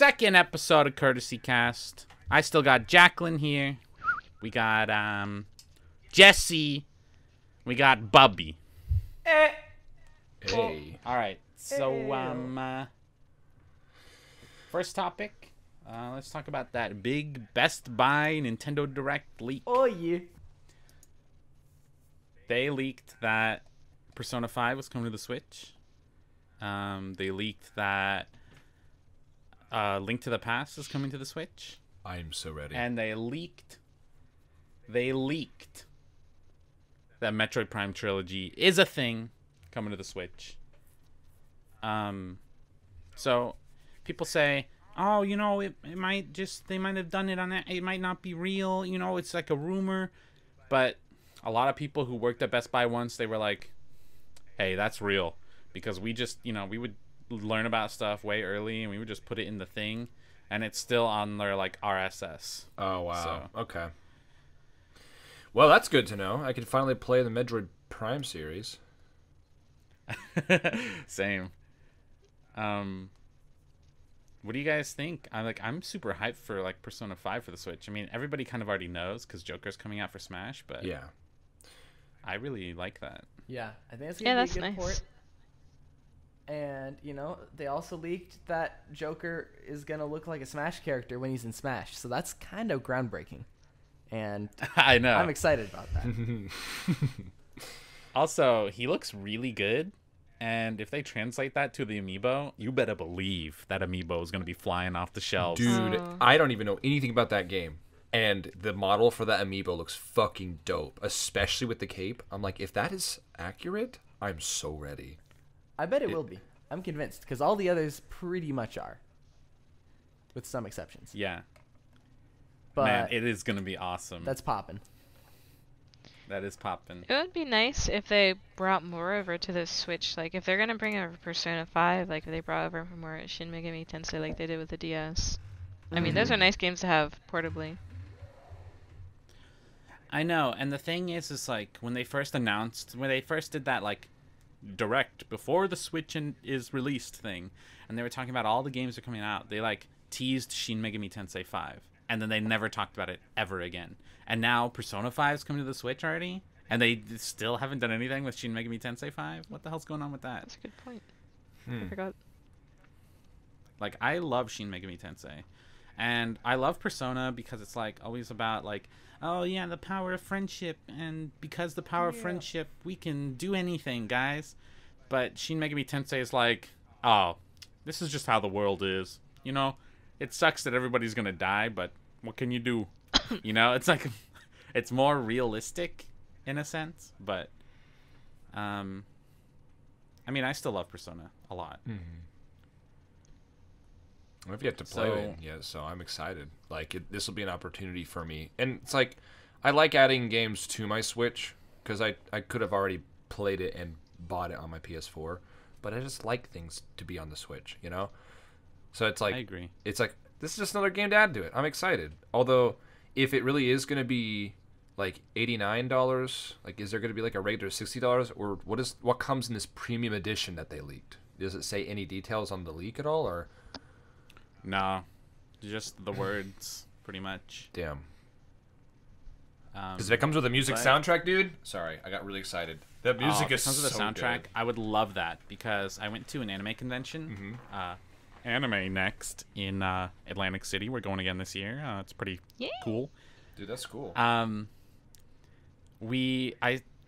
second episode of Courtesy Cast. I still got Jacqueline here. We got Jesse. We got Bubby. Hey. All right. So first topic. Let's talk about that big Best Buy Nintendo Direct leak. Oh yeah. They leaked that Persona 5 was coming to the Switch. They leaked that Link to the Past is coming to the Switch. I'm so ready. And they leaked that Metroid Prime trilogy is a thing coming to the Switch. So people say, oh, you know, it might just, they might have done it on that. It might not be real. You know, it's like a rumor. But a lot of people who worked at Best Buy once, they were like, hey, that's real. Because we just, you know, we would learn about stuff way early and we would just put it in the thing. And it's still on their, like, RSS. Oh, wow. So. Okay. Well, that's good to know. I can finally play the Metroid Prime series. Same. What do you guys think? I'm super hyped for like Persona 5 for the Switch. I mean, everybody kind of already knows because Joker's coming out for Smash, but yeah, I really like that. Yeah, I think it's gonna be a good nice. port. And you know, they also leaked that Joker is gonna look like a Smash character when he's in Smash, so that's kind of groundbreaking. And I know. I'm excited about that. Also, he looks really good. And if they translate that to the amiibo, you better believe that amiibo is going to be flying off the shelves. Dude, I don't even know anything about that game. And the model for that amiibo looks fucking dope, especially with the cape. I'm like, if that is accurate, I'm so ready. I bet it will be. I'm convinced, because all the others pretty much are, with some exceptions. Yeah. But man, it is going to be awesome. that's popping. That is popping. It would be nice if they brought more over to the Switch. Like, if they're gonna bring over Persona 5, like, if they brought over more Shin Megami Tensei like they did with the DS. I mean, those are nice games to have portably. I know, and the thing is like, when they first did that, like, direct before the Switch is released thing, and they were talking about all the games that are coming out, they, like, teased Shin Megami Tensei 5, and then they never talked about it ever again. And now Persona 5 is coming to the Switch already, and they still haven't done anything with Shin Megami Tensei 5? What the hell's going on with that? That's a good point. I forgot. Like, I love Shin Megami Tensei. And I love Persona because it's, like, always about, like, oh, yeah, the power of friendship. And because the power of friendship, we can do anything, guys. But Shin Megami Tensei is like, oh, this is just how the world is. You know, it sucks that everybody's going to die, but what can you do? You know, it's like, it's more realistic in a sense. But, I mean, I still love Persona a lot. I've yet to play it yet, so I'm excited. Like, this will be an opportunity for me. And it's like, I like adding games to my Switch, because I could have already played it and bought it on my PS4, but I just like things to be on the Switch, you know? So it's like, I agree. It's like, this is just another game to add to it. I'm excited. Although, if it really is going to be, like, $89, like, is there going to be, like, a regular $60, or what comes in this premium edition that they leaked? Does it say any details on the leak at all, or... No, just the words, pretty much. Damn. Because if it comes with a music soundtrack, dude. Sorry, I got really excited. That music is so good. If it comes with a soundtrack, I would love that, because I went to an anime convention, Anime Next, in Atlantic City. We're going again this year. It's pretty cool. Dude, that's cool. I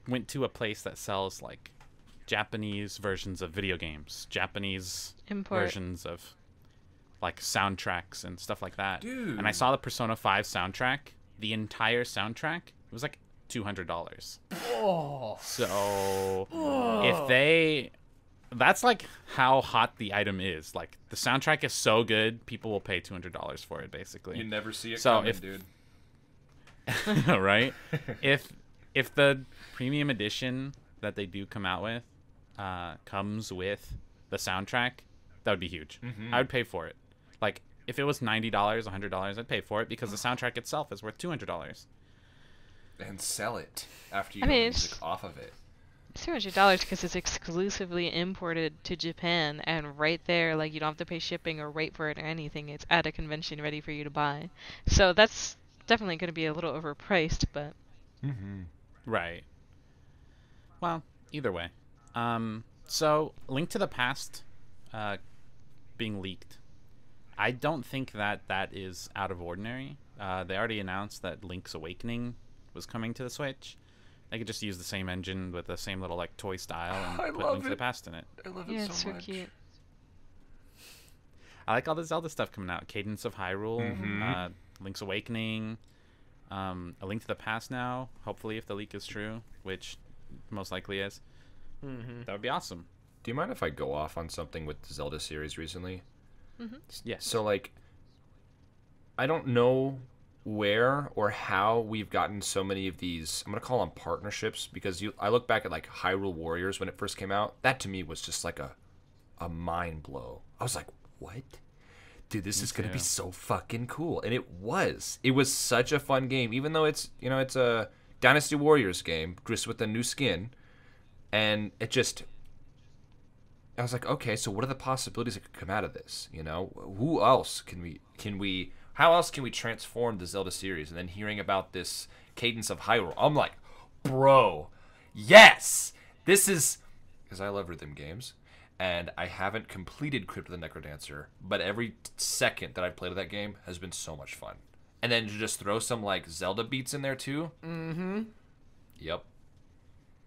went to a place that sells, like, Japanese versions of video games, Japanese versions of, like, soundtracks and stuff like that. Dude. And I saw the Persona 5 soundtrack. The entire soundtrack, it was like $200. Oh. So if they... That's, like, how hot the item is. Like, the soundtrack is so good, people will pay $200 for it, basically. You never see it So coming, dude. Right? If the premium edition that they do come out with comes with the soundtrack, that would be huge. I would pay for it. Like, if it was $90, $100, I'd pay for it, because the soundtrack itself is worth $200. And sell it after you get the music off of it. It's $200 because it's exclusively imported to Japan, and right there, like, you don't have to pay shipping or wait for it or anything. It's at a convention ready for you to buy. So that's definitely going to be a little overpriced, but Right. Well, either way. So Link to the Past being leaked. I don't think that is out of ordinary. They already announced that Link's Awakening was coming to the Switch. They could just use the same engine with the same little like toy style and put Link to the Past in it. I love yeah, it it's so so much. cute. I like all the Zelda stuff coming out. Cadence of Hyrule, Link's Awakening, A Link to the Past now. Hopefully, if the leak is true, which most likely is, that would be awesome. Do you mind if I go off on something with the Zelda series recently? Yes. So, like, I don't know where or how we've gotten so many of these, I'm going to call them partnerships, because I look back at, like, Hyrule Warriors when it first came out. That, to me, was just, like, a mind blow. I was like, what? Dude, this is going to be so fucking cool. And it was. It was such a fun game, even though it's, you know, it's a Dynasty Warriors game, just with a new skin. And it just... I was like, okay, so what are the possibilities that could come out of this? You know, who else can we how else can we transform the Zelda series? And then hearing about this Cadence of Hyrule, I'm like, bro, yes, this is, because I love rhythm games, and I haven't completed Crypt of the Necrodancer, but every second that I've played of that game has been so much fun. And then to just throw some like Zelda beats in there too. Yep.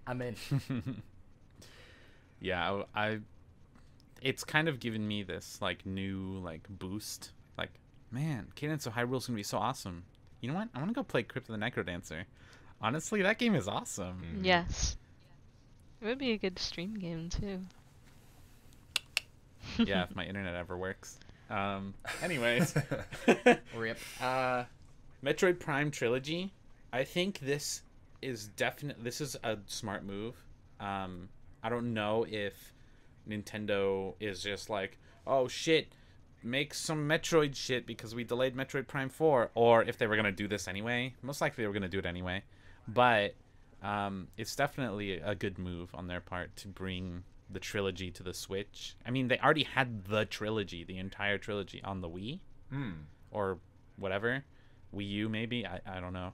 I'm in. Yeah, it's kind of given me this like new like boost. Like, man, Cadence of Hyrule's gonna be so awesome. You know what? I want to go play Crypt of the Necrodancer. Honestly, that game is awesome. Yes. It would be a good stream game, too. Yeah, if my internet ever works. Anyways, Rip. Metroid Prime Trilogy. I think this is a smart move. I don't know if Nintendo is just like, oh shit, make some Metroid shit because we delayed Metroid Prime 4, or if they were going to do this anyway. Most likely they were going to do it anyway, but it's definitely a good move on their part to bring the trilogy to the Switch. I mean, they already had the entire trilogy on the Wii or whatever, Wii U maybe, I don't know.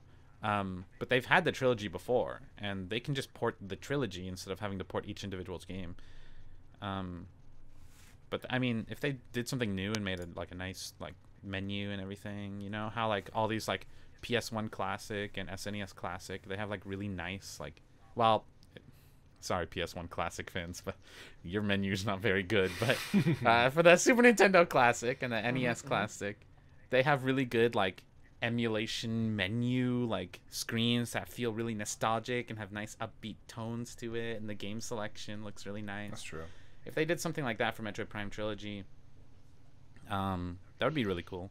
But they've had the trilogy before, and they can just port the trilogy instead of having to port each individual's game. But I mean, if they did something new and made a nice like menu and everything, you know how like all these like PS1 Classic and SNES Classic, they have like really nice like, well, sorry PS1 Classic fans, but your menu's not very good. But for the Super Nintendo Classic and the NES Classic, they have really good like emulation menu like screens that feel really nostalgic and have nice upbeat tones to it, and the game selection looks really nice. That's true. If they did something like that for Metroid Prime Trilogy, that would be really cool.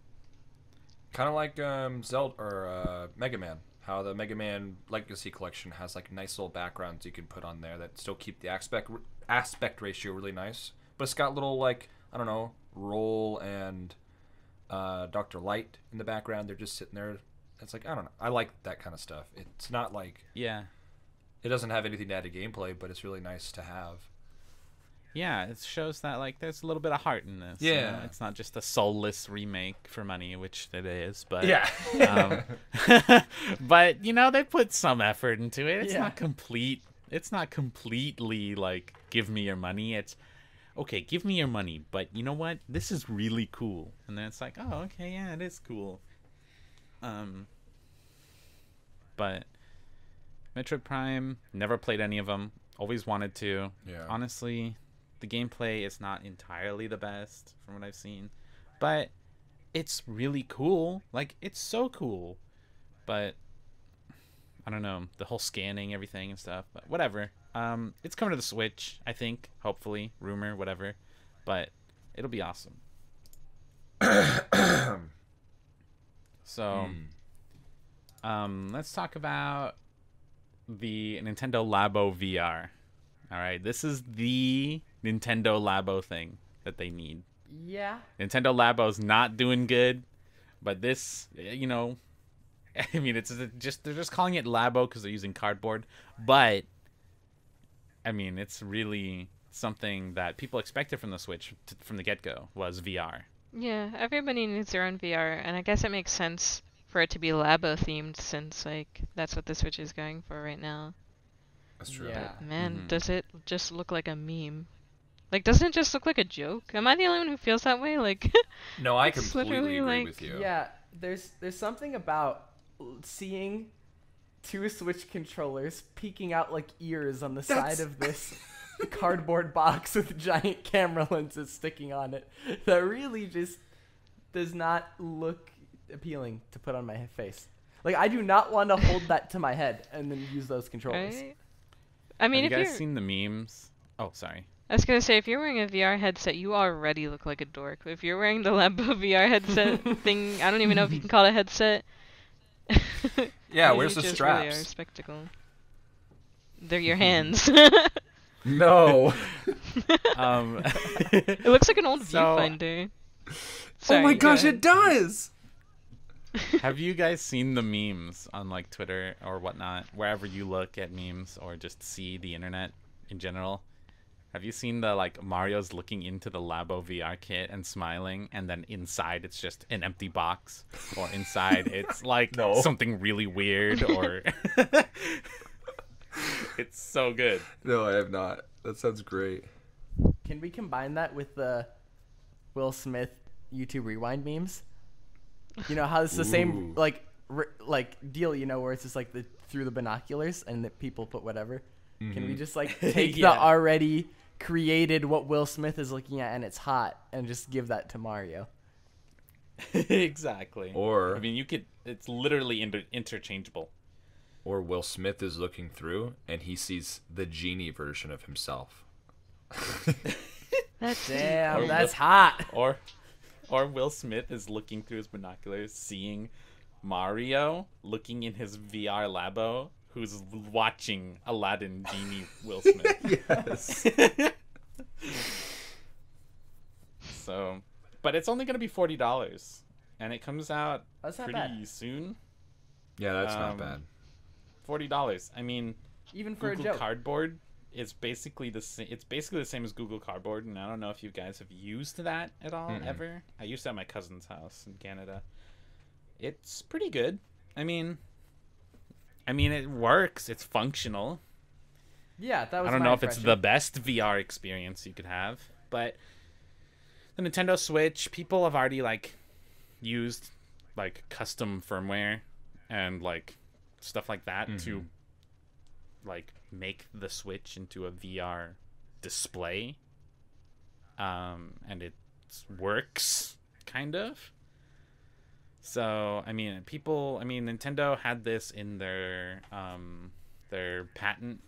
Kind of like Zelda or Mega Man. How the Mega Man Legacy Collection has like nice little backgrounds you can put on there that still keep the aspect ratio really nice, but it's got little like, I don't know, Roll and Dr. Light in the background. They're just sitting there. It's like, I don't know. I like that kind of stuff. It's not like, Yeah. it doesn't have anything to add to gameplay, but it's really nice to have. Yeah, it shows that like there's a little bit of heart in this. You Yeah. know? It's not just a soulless remake for money, which it is, but Yeah. but you know, they put some effort into it. It's Yeah. not complete. It's not completely like give me your money. It's okay, give me your money, but you know what? This is really cool. And then it's like, oh, okay, yeah, it is cool. But Metroid Prime, never played any of them. Always wanted to. Yeah. Honestly, the gameplay is not entirely the best from what I've seen, but it's really cool. Like, it's so cool. But I don't know, the whole scanning everything and stuff, but whatever. It's coming to the Switch, I think, hopefully, rumor, whatever, but it'll be awesome. So let's talk about the Nintendo Labo VR. All right, this is the Nintendo Labo thing that they need. Yeah. Nintendo Labo's not doing good, but this, you know, I mean, it's just they're just calling it Labo because they're using cardboard, but I mean, it's really something that people expected from the Switch from the get-go was VR. Yeah, everybody needs their own VR, and I guess it makes sense for it to be Labo themed since like that's what the Switch is going for right now. That's true. Yeah. But man, Mhm. does it just look like a meme? Like, doesn't it just look like a joke? Am I the only one who feels that way? Like, No, I it's completely literally agree like- with you. Yeah, there's something about seeing two Switch controllers peeking out like ears on the side of this cardboard box with giant camera lenses sticking on it that really just does not look appealing to put on my face. Like, I do not want to hold that to my head and then use those controllers. right? I mean, Have if you you're, guys seen the memes? Oh, sorry. I was gonna say, if you're wearing a VR headset, you already look like a dork. If you're wearing the Labo VR headset thing, I don't even know if you can call it a headset. Yeah, you where's the just really are a straps? spectacle. They're your hands. No. It looks like an old So- viewfinder. Oh Sorry, my go gosh, ahead. it does. Have you guys seen the memes on like Twitter or whatnot, wherever you look at memes or just see the internet in general? Have you seen the like Mario's looking into the Labo VR kit and smiling, and then inside it's just an empty box, or inside it's like No. something really weird, or it's so good. No, I have not. That sounds great. Can we combine that with the Will Smith YouTube Rewind memes? You know how it's the same Ooh. like deal, you know, where it's just like the through the binoculars and that people put whatever. Can we just like take Yeah. the already created what Will Smith is looking at and it's hot and just give that to Mario? Exactly. Or I mean, you could. It's literally interchangeable. or Will Smith is looking through and he sees the genie version of himself. That's Damn, Or that's Will- hot. Or Will Smith is looking through his binoculars, seeing Mario looking in his VR Labo, who's watching Aladdin Genie Will Smith. Yes. So, but it's only gonna be $40, and it comes out That's not pretty bad. soon. Yeah, that's not Um, bad. $40. I mean, Even for Google a joke. Cardboard is basically the same. It's basically the same as Google Cardboard, and I don't know if you guys have used that at all ever. I used it at my cousin's house in Canada. It's pretty good. I mean, it works. It's functional. Yeah, that was I don't my know if it's the impression. best VR experience you could have, but the Nintendo Switch, people have already like used like custom firmware and like stuff like that to like make the Switch into a VR display. And it works kind of. So, I mean, Nintendo had this in their patent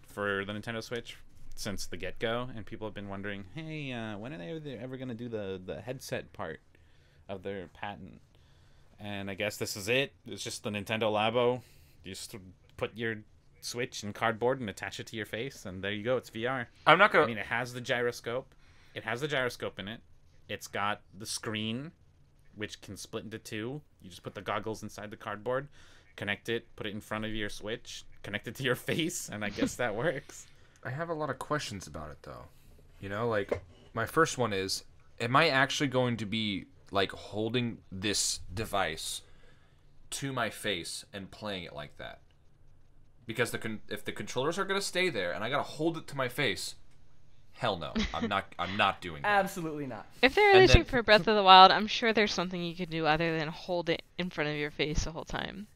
for the Nintendo Switch since the get-go, and people have been wondering, hey, when are they ever going to do the headset part of their patent? And I guess this is it. It's just the Nintendo Labo. You just put your Switch in cardboard and attach it to your face, and there you go. It's VR. I'm not I gonna. mean, it has the gyroscope. It has the gyroscope in it. It's got the screen, which can split into two. You just put the goggles inside the cardboard, connect it, put it in front of your Switch, connect it to your face, and I guess that works. I have a lot of questions about it though. You know, like my first one is, am I actually going to be like holding this device to my face and playing it like that? Because if the controllers are gonna stay there and I gotta hold it to my face, hell no, I'm not doing that. Absolutely not. If they're And releasing then- for Breath of the Wild, I'm sure there's something you could do other than hold it in front of your face the whole time.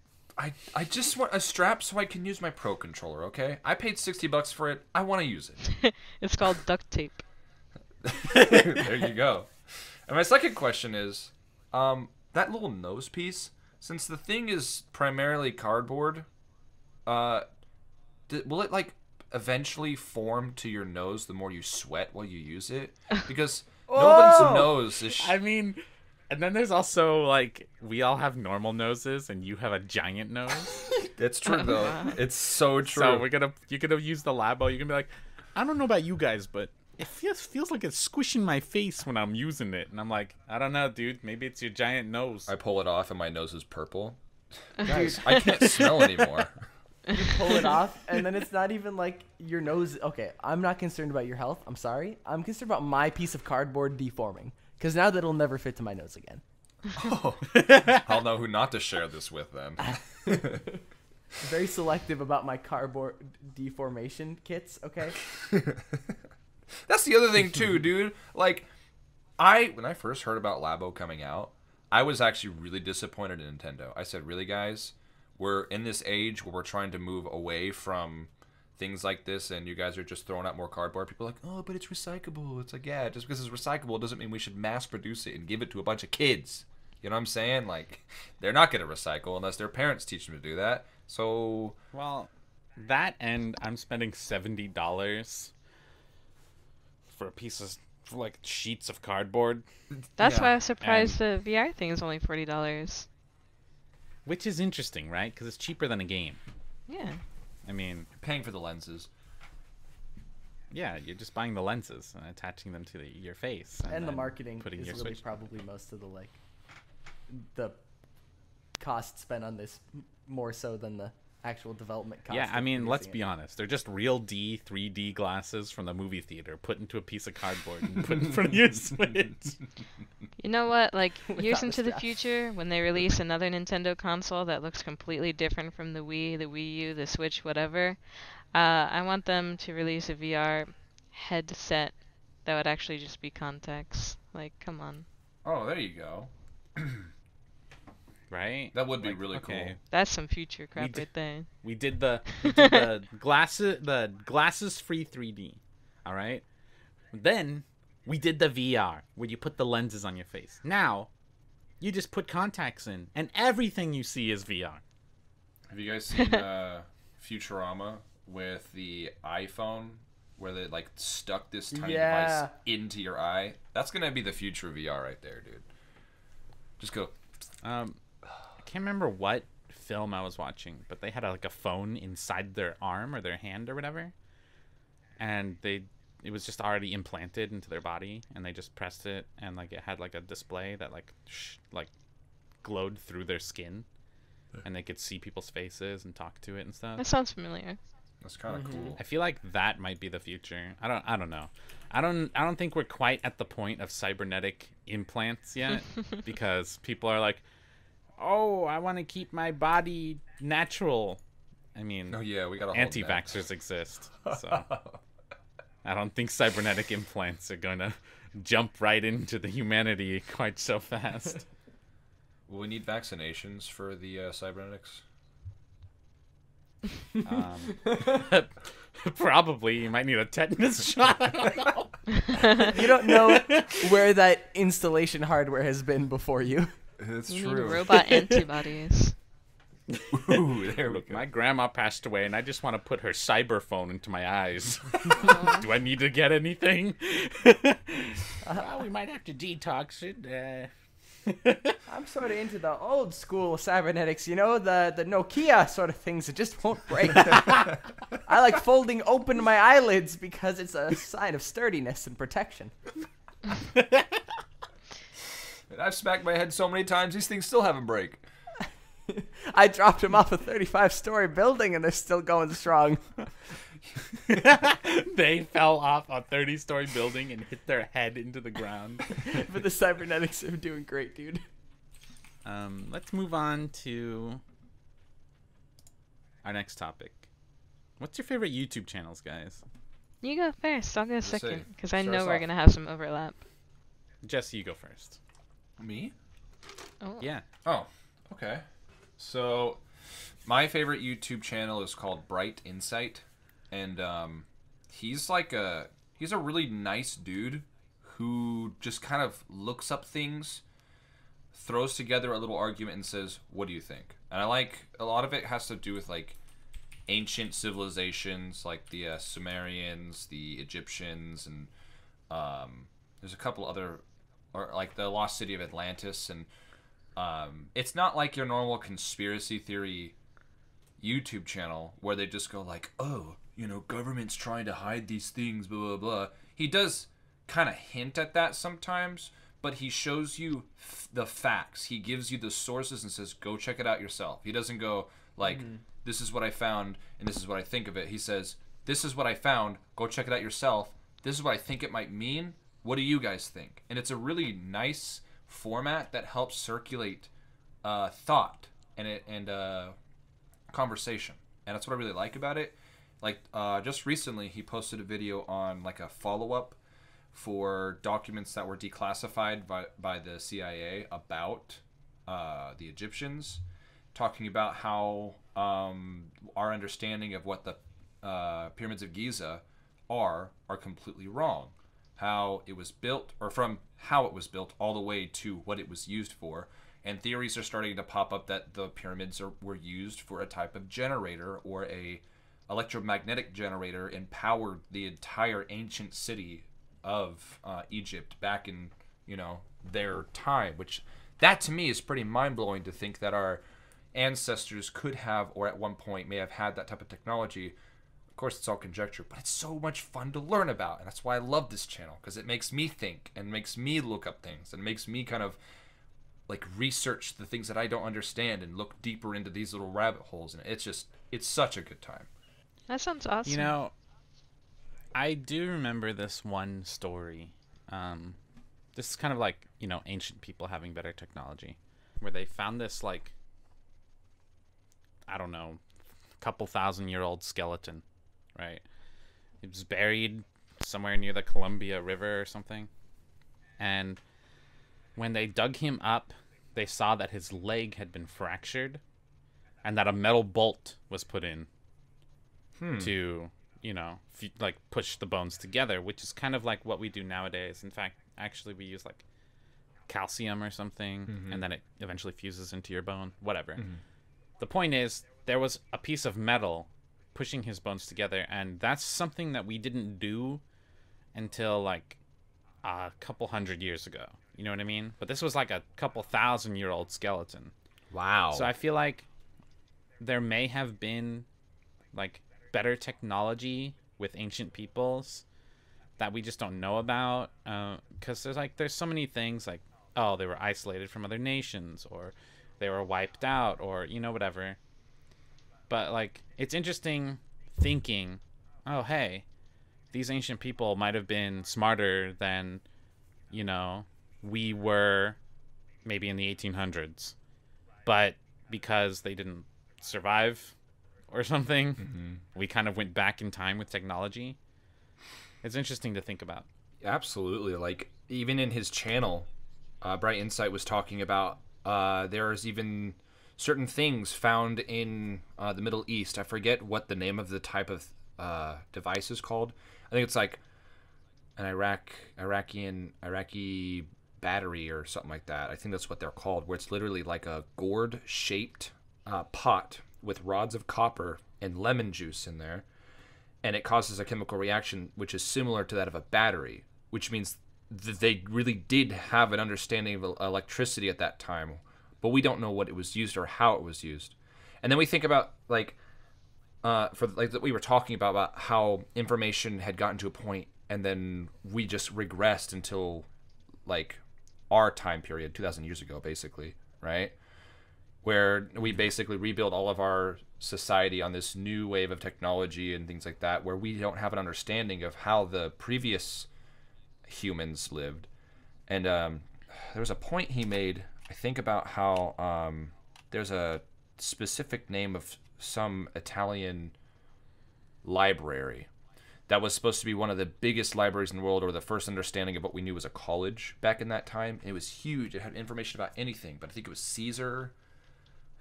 I just want a strap so I can use my Pro controller. Okay, I paid $60 for it. I want to use it. It's called duct tape. There you go. And my second question is, that little nose piece, since the thing is primarily cardboard, will it like eventually form to your nose the more you sweat while you use it? Because nobody's nose is. I mean, and then there's also like we all have normal noses, and you have a giant nose. It's true though. It's so true. So you're gonna use the Labo. You're gonna be like, I don't know about you guys, but it feels like it's squishing my face when I'm using it, and I'm like, I don't know, dude. Maybe it's your giant nose. I pull it off and my nose is purple. Guys, I can't smell anymore. You pull it off, and then it's not even like your nose. Okay, I'm not concerned about your health. I'm sorry. I'm concerned about my piece of cardboard deforming. Because now that'll never fit to my nose again. Oh, I'll know who not to share this with then. Very selective about my cardboard deformation kits, okay? That's the other thing too, dude. Like, when I first heard about Labo coming out, I was actually really disappointed in Nintendo. I said, really, guys? We're in this age where we're trying to move away from things like this, and you guys are just throwing out more cardboard. People are like, oh, but it's recyclable. It's like, yeah, just because it's recyclable doesn't mean we should mass produce it and give it to a bunch of kids. You know what I'm saying? Like, they're not going to recycle unless their parents teach them to do that. So, well, that and I'm spending $70 for a piece of like sheets of cardboard. That's Yeah. why I was surprised the VR thing is only $40. Which is interesting, right? Because it's cheaper than a game. Yeah. I mean, you're paying for the lenses. yeah, you're just buying the lenses and attaching them to your face. And the then marketing putting is your really Switch. probably most of the cost spent on this more so than the actual development cost. Yeah, I of mean, let's producing be it. honest. They're just real 3D glasses from the movie theater put into a piece of cardboard and put in front of your Switch. You know what? Like, years Without a into the strap. future, when they release another Nintendo console that looks completely different from the Wii, the Wii U, the Switch, whatever, I want them to release a VR headset that would actually just be contacts. Like, come on. Oh, there you go. Right? That would be Like, really okay. cool. That's some future crap d- right there. We did the glasses free 3D. All right? Then we did the VR where you put the lenses on your face. Now you just put contacts in and everything you see is VR. Have you guys seen Futurama with the iPhone where they like stuck this tiny Yeah. device into your eye? That's gonna be the future of VR right there, dude. Just go. I can't remember what film I was watching, but they had like a phone inside their arm or their hand or whatever, and it was just already implanted into their body, and they just pressed it, and like it had like a display that like glowed through their skin, and they could see people's faces and talk to it and stuff. That sounds familiar. That's kind of cool. I feel like that might be the future. I don't know. I don't think we're quite at the point of cybernetic implants yet because people are like, "Oh, I want to keep my body natural." I mean, Oh yeah, we got anti-vaxxers exist. So I don't think cybernetic implants are going to jump right into the humanity quite so fast. Will we need vaccinations for the cybernetics? Probably. You might need a tetanus shot. I don't know. You don't know where that installation hardware has been before you. It's You need robot antibodies. Ooh, there we Look, go. my grandma passed away, and I just want to put her cyber phone into my eyes. Do I need to get anything? Well, we might have to detox it. I'm sort of into the old school cybernetics, you know, the Nokia sort of things that just won't break. I like folding open my eyelids because it's a sign of sturdiness and protection. And I've smacked my head so many times, these things still haven't break. I dropped them off a 35-story building and they're still going strong. They fell off a 30-story building and hit their head into the ground. But the cybernetics are doing great, dude. Let's move on to our next topic. What's your favorite YouTube channels, guys? You go first. I'll go Let's see. second because I Start know us we're off. gonna have some overlap. Jesse, you go first. Me? Oh. Yeah. Oh, okay. So, my favorite YouTube channel is called Bright Insight, and he's a really nice dude who just kind of looks up things, throws together a little argument, and says, "What do you think?" And I like a lot of it has to do with like ancient civilizations, like the Sumerians, the Egyptians, and there's a couple other, or like the lost city of Atlantis, and it's not like your normal conspiracy theory YouTube channel where they just go like, oh, you know, government's trying to hide these things, blah, blah, blah. He does kind of hint at that sometimes, but he shows you the facts. He gives you the sources and says, go check it out yourself. He doesn't go like, this is what I found, and this is what I think of it. He says, this is what I found. Go check it out yourself. This is what I think it might mean. What do you guys think? And it's a really nice format that helps circulate thought and conversation. And that's what I really like about it. Like, just recently, he posted a video on, like, a follow-up for documents that were declassified by the CIA about the Egyptians, talking about how our understanding of what the pyramids of Giza are completely wrong. How it was built, or from how it was built all the way to what it was used for. And theories are starting to pop up that the pyramids were used for a type of generator, or a electromagnetic generator, and powered the entire ancient city of Egypt back in, their time. Which, that to me is pretty mind-blowing, to think that our ancestors could have, or at one point may have had, that type of technology. Of course, it's all conjecture, but it's so much fun to learn about, and that's why I love this channel, because it makes me think and makes me look up things and makes me kind of like research the things that I don't understand and look deeper into these little rabbit holes, and it's such a good time. That sounds awesome. You know, I do remember this one story. This is kind of like, ancient people having better technology, where they found this, like, I don't know, couple 1,000-year-old skeleton, right? It was buried somewhere near the Columbia River or something. And when they dug him up, they saw that his leg had been fractured and that a metal bolt was put in to, like, push the bones together, which is kind of like what we do nowadays. In fact, actually, we use, like, calcium or something, and then it eventually fuses into your bone, whatever. The point is, there was a piece of metal pushing his bones together, and that's something that we didn't do until, like, a couple 100 years ago. You know what I mean? But this was like a couple 1,000-year-old skeleton. Wow. So I feel like there may have been, like, better technology with ancient peoples that we just don't know about, because there's so many things, like, oh, they were isolated from other nations, or they were wiped out, or whatever. But, like, it's interesting thinking, oh, hey, these ancient people might have been smarter than, we were maybe in the 1800s, but because they didn't survive or something, we kind of went back in time with technology. It's interesting to think about. Absolutely. Like, even in his channel, Bright Insight was talking about there's even certain things found in the Middle East. I forget what the name of the type of device is called. I think it's like an Iraqi battery or something like that. I think that's what they're called, where it's literally like a gourd-shaped pot with rods of copper and lemon juice in there, and it causes a chemical reaction which is similar to that of a battery, which means that they really did have an understanding of electricity at that time, but we don't know what it was used or how it was used. And then we think about, like, that we were talking about how information had gotten to a point, and then we just regressed until, like, our time period, 2,000 years ago, basically, right? Where we basically rebuild all of our society on this new wave of technology and things like that, where we don't have an understanding of how the previous humans lived. And there was a point he made, I think, about how there's a specific name of some Italian library that was supposed to be one of the biggest libraries in the world, or the first understanding of what we knew was a college back in that time. It was huge. It had information about anything, but I think it was Caesar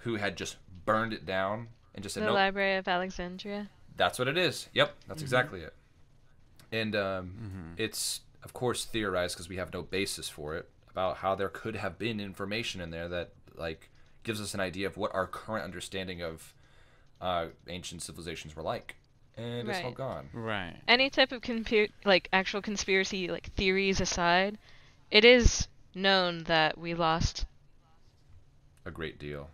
who had just burned it down and just said, The nope. Library of Alexandria. That's what it is. Yep, that's exactly it. And it's, of course, theorized, because we have no basis for it, about how there could have been information in there that, like, gives us an idea of what our current understanding of ancient civilizations were like. And it's all gone. Right. Any type of actual conspiracy, like, theories aside, it is known that we lost A great deal.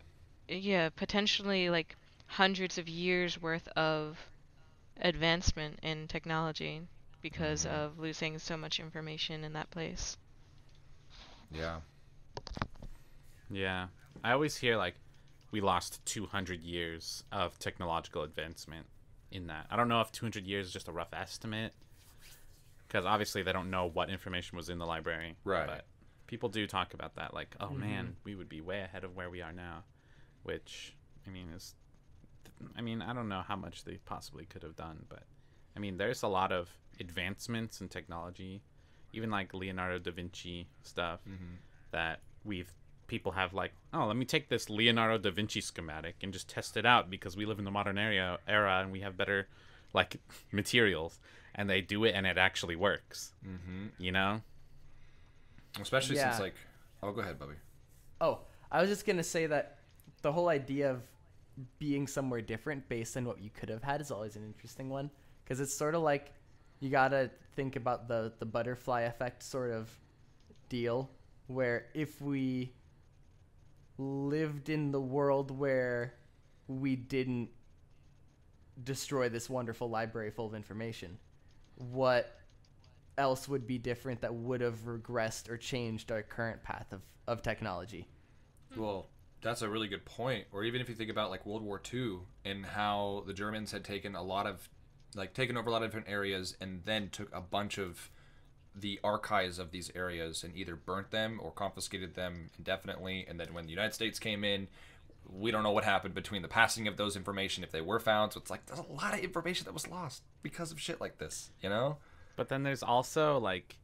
potentially, like, hundreds of years worth of advancement in technology because of losing so much information in that place. Yeah. Yeah. I always hear, like, we lost 200 years of technological advancement in that. I don't know if 200 years is just a rough estimate, because obviously they don't know what information was in the library. Right. But people do talk about that, like, oh man, we would be way ahead of where we are now, which, I mean, I don't know how much they possibly could have done, but I mean, there's a lot of advancements in technology, even like Leonardo da Vinci stuff that people have like, oh, let me take this Leonardo da Vinci schematic and just test it out because we live in the modern era and we have better like materials, and they do it and it actually works. You know, especially since like, oh, go ahead, Bubby. Oh, I was just gonna say that the whole idea of being somewhere different based on what you could have had is always an interesting one, because it's sort of like you gotta think about the butterfly effect sort of deal, where if we lived in the world where we didn't destroy this wonderful library full of information, what else would be different that would have regressed or changed our current path of technology? Well, that's a really good point. Or even if you think about like World War II and how the Germans had taken over a lot of different areas and then took a bunch of the archives of these areas and either burnt them or confiscated them indefinitely. And then when the United States came in, we don't know what happened between the passing of those information if they were found. So it's like there's a lot of information that was lost because of shit like this, you know? But then there's also like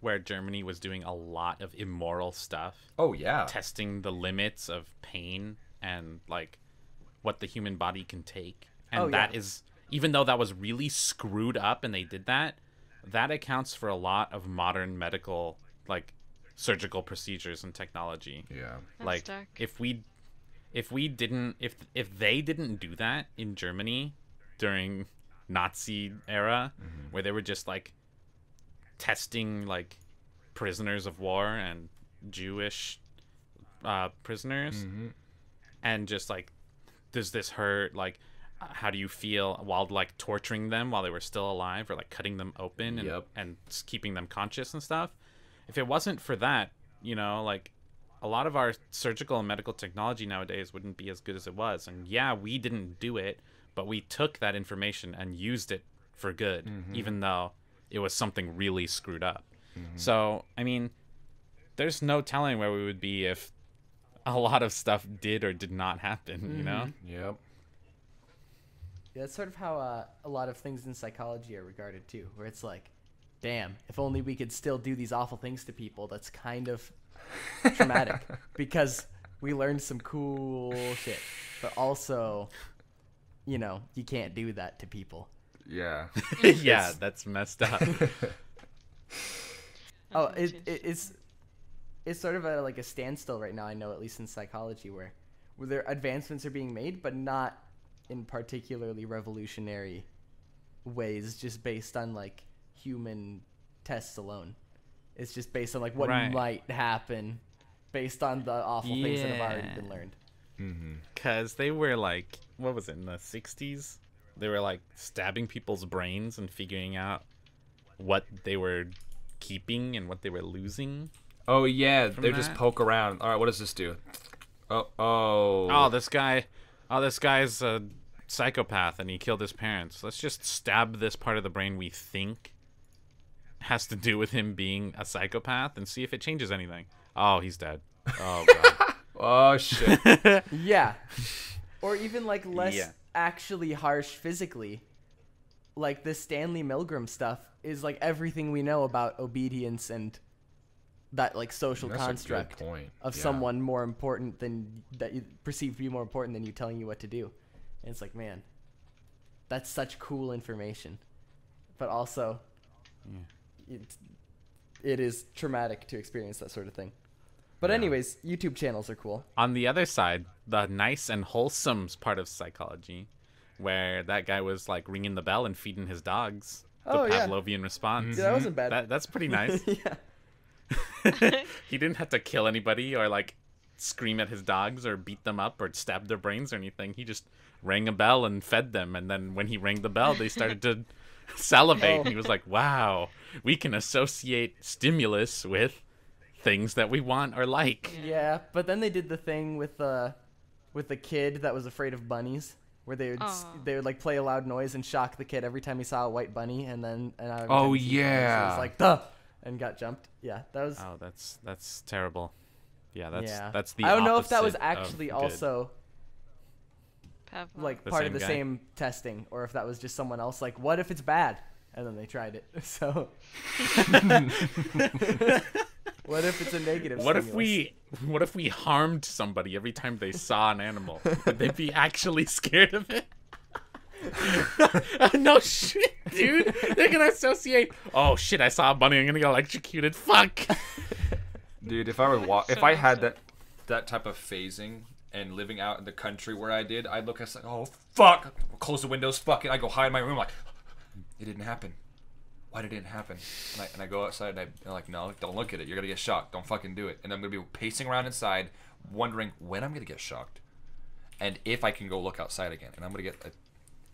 where Germany was doing a lot of immoral stuff. Oh yeah. Testing the limits of pain and like what the human body can take. And that is, even though that was really screwed up and they did that, that accounts for a lot of modern medical like surgical procedures and technology. Yeah. That's like dark. if they didn't do that in Germany during Nazi era, where they were just like testing like prisoners of war and Jewish prisoners, and just like, does this hurt, like how do you feel, while like torturing them while they were still alive, or like cutting them open and keeping them conscious and stuff. If it wasn't for that, you know, like a lot of our surgical and medical technology nowadays wouldn't be as good as it was. And yeah, we didn't do it, but we took that information and used it for good, even though it was something really screwed up. So, I mean, there's no telling where we would be if a lot of stuff did or did not happen, you know? Yep. Yeah, that's sort of how a lot of things in psychology are regarded too, where it's like, damn, if only we could still do these awful things to people. That's kind of traumatic because we learned some cool shit, but also, you know, you can't do that to people. Yeah. Yeah, that's messed up. It's sort of like a standstill right now, I know, at least in psychology, where their advancements are being made, but not in particularly revolutionary ways, just based on like human tests alone. It's just based on like what might happen based on the awful things that have already been learned. Because they were like, what was it, in the 60s? They were like stabbing people's brains and figuring out what they were keeping and what they were losing. Oh yeah, they just poke around. All right, what does this do? Oh, this guy's a psychopath and he killed his parents. Let's just stab this part of the brain we think has to do with him being a psychopath and see if it changes anything. Oh, he's dead. Oh god. Oh shit. Yeah. Or even like less actually harsh physically. Like the Stanley Milgram stuff is like everything we know about obedience and that like social construct of someone more important than that you perceive to be more important than you telling you what to do. And it's like, man, that's such cool information, but also it is traumatic to experience that sort of thing. But anyways, YouTube channels are cool. On the other side, the nice and wholesome part of psychology, where that guy was like ringing the bell and feeding his dogs, the Pavlovian response. Yeah, that wasn't bad. That's pretty nice. Yeah. He didn't have to kill anybody or like scream at his dogs or beat them up or stab their brains or anything. He just rang a bell and fed them, and then when he rang the bell they started to salivate. And he was like, wow, we can associate stimulus with things that we want or like. Yeah, but then they did the thing with with the kid that was afraid of bunnies, where they would like play a loud noise and shock the kid every time he saw a white bunny, and every time he sees bunnies, he was like duh, and got jumped. Yeah, that was. Oh, that's terrible. Yeah, that's the. I don't know if that was opposite actually of good. also Pavlov. like The part same of the guy? same testing, or if that was just someone else. Like, what if it's bad? And then they tried it. So, what if it's a negative? What stimulus? if we harmed somebody every time they saw an animal? Would they be actually scared of it? No shit, dude. They're gonna associate. Oh shit! I saw a bunny. I'm gonna get electrocuted. Fuck. Dude, if I were if So I had messed that type of phasing and living out in the country where I did, I'd look at like, oh fuck, close the windows, fuck it. I go hide in my room like, it didn't happen. Why did it didn't happen? And I go outside and I'm like, no, don't look at it. You're gonna get shocked. Don't fucking do it. And I'm gonna be pacing around inside, wondering when I'm gonna get shocked, and if I can go look outside again. And I'm gonna get.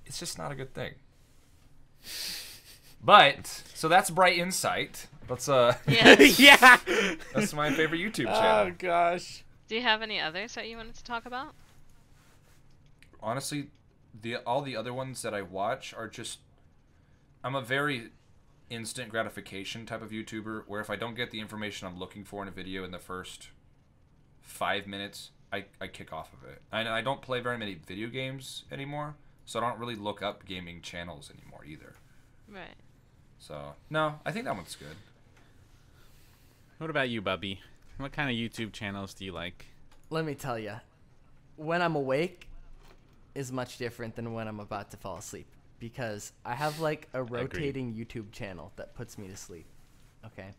It's just not a good thing. But so that's Bright Insight. Let's Yeah. Yeah. that's my favorite YouTube Oh channel. gosh. Do you have any others that you wanted to talk about? Honestly, all the other ones that I watch are just. I'm a very instant gratification type of YouTuber where if I don't get the information I'm looking for in a video in the first 5 minutes, I kick off of it. And I don't play very many video games anymore, so I don't really look up gaming channels anymore either. Right. So, no, I think that one's good. What about you, Bubby? What kind of YouTube channels do you like? Let me tell you, when I'm awake is much different than when I'm about to fall asleep, because I have like a rotating YouTube channel that puts me to sleep. Okay.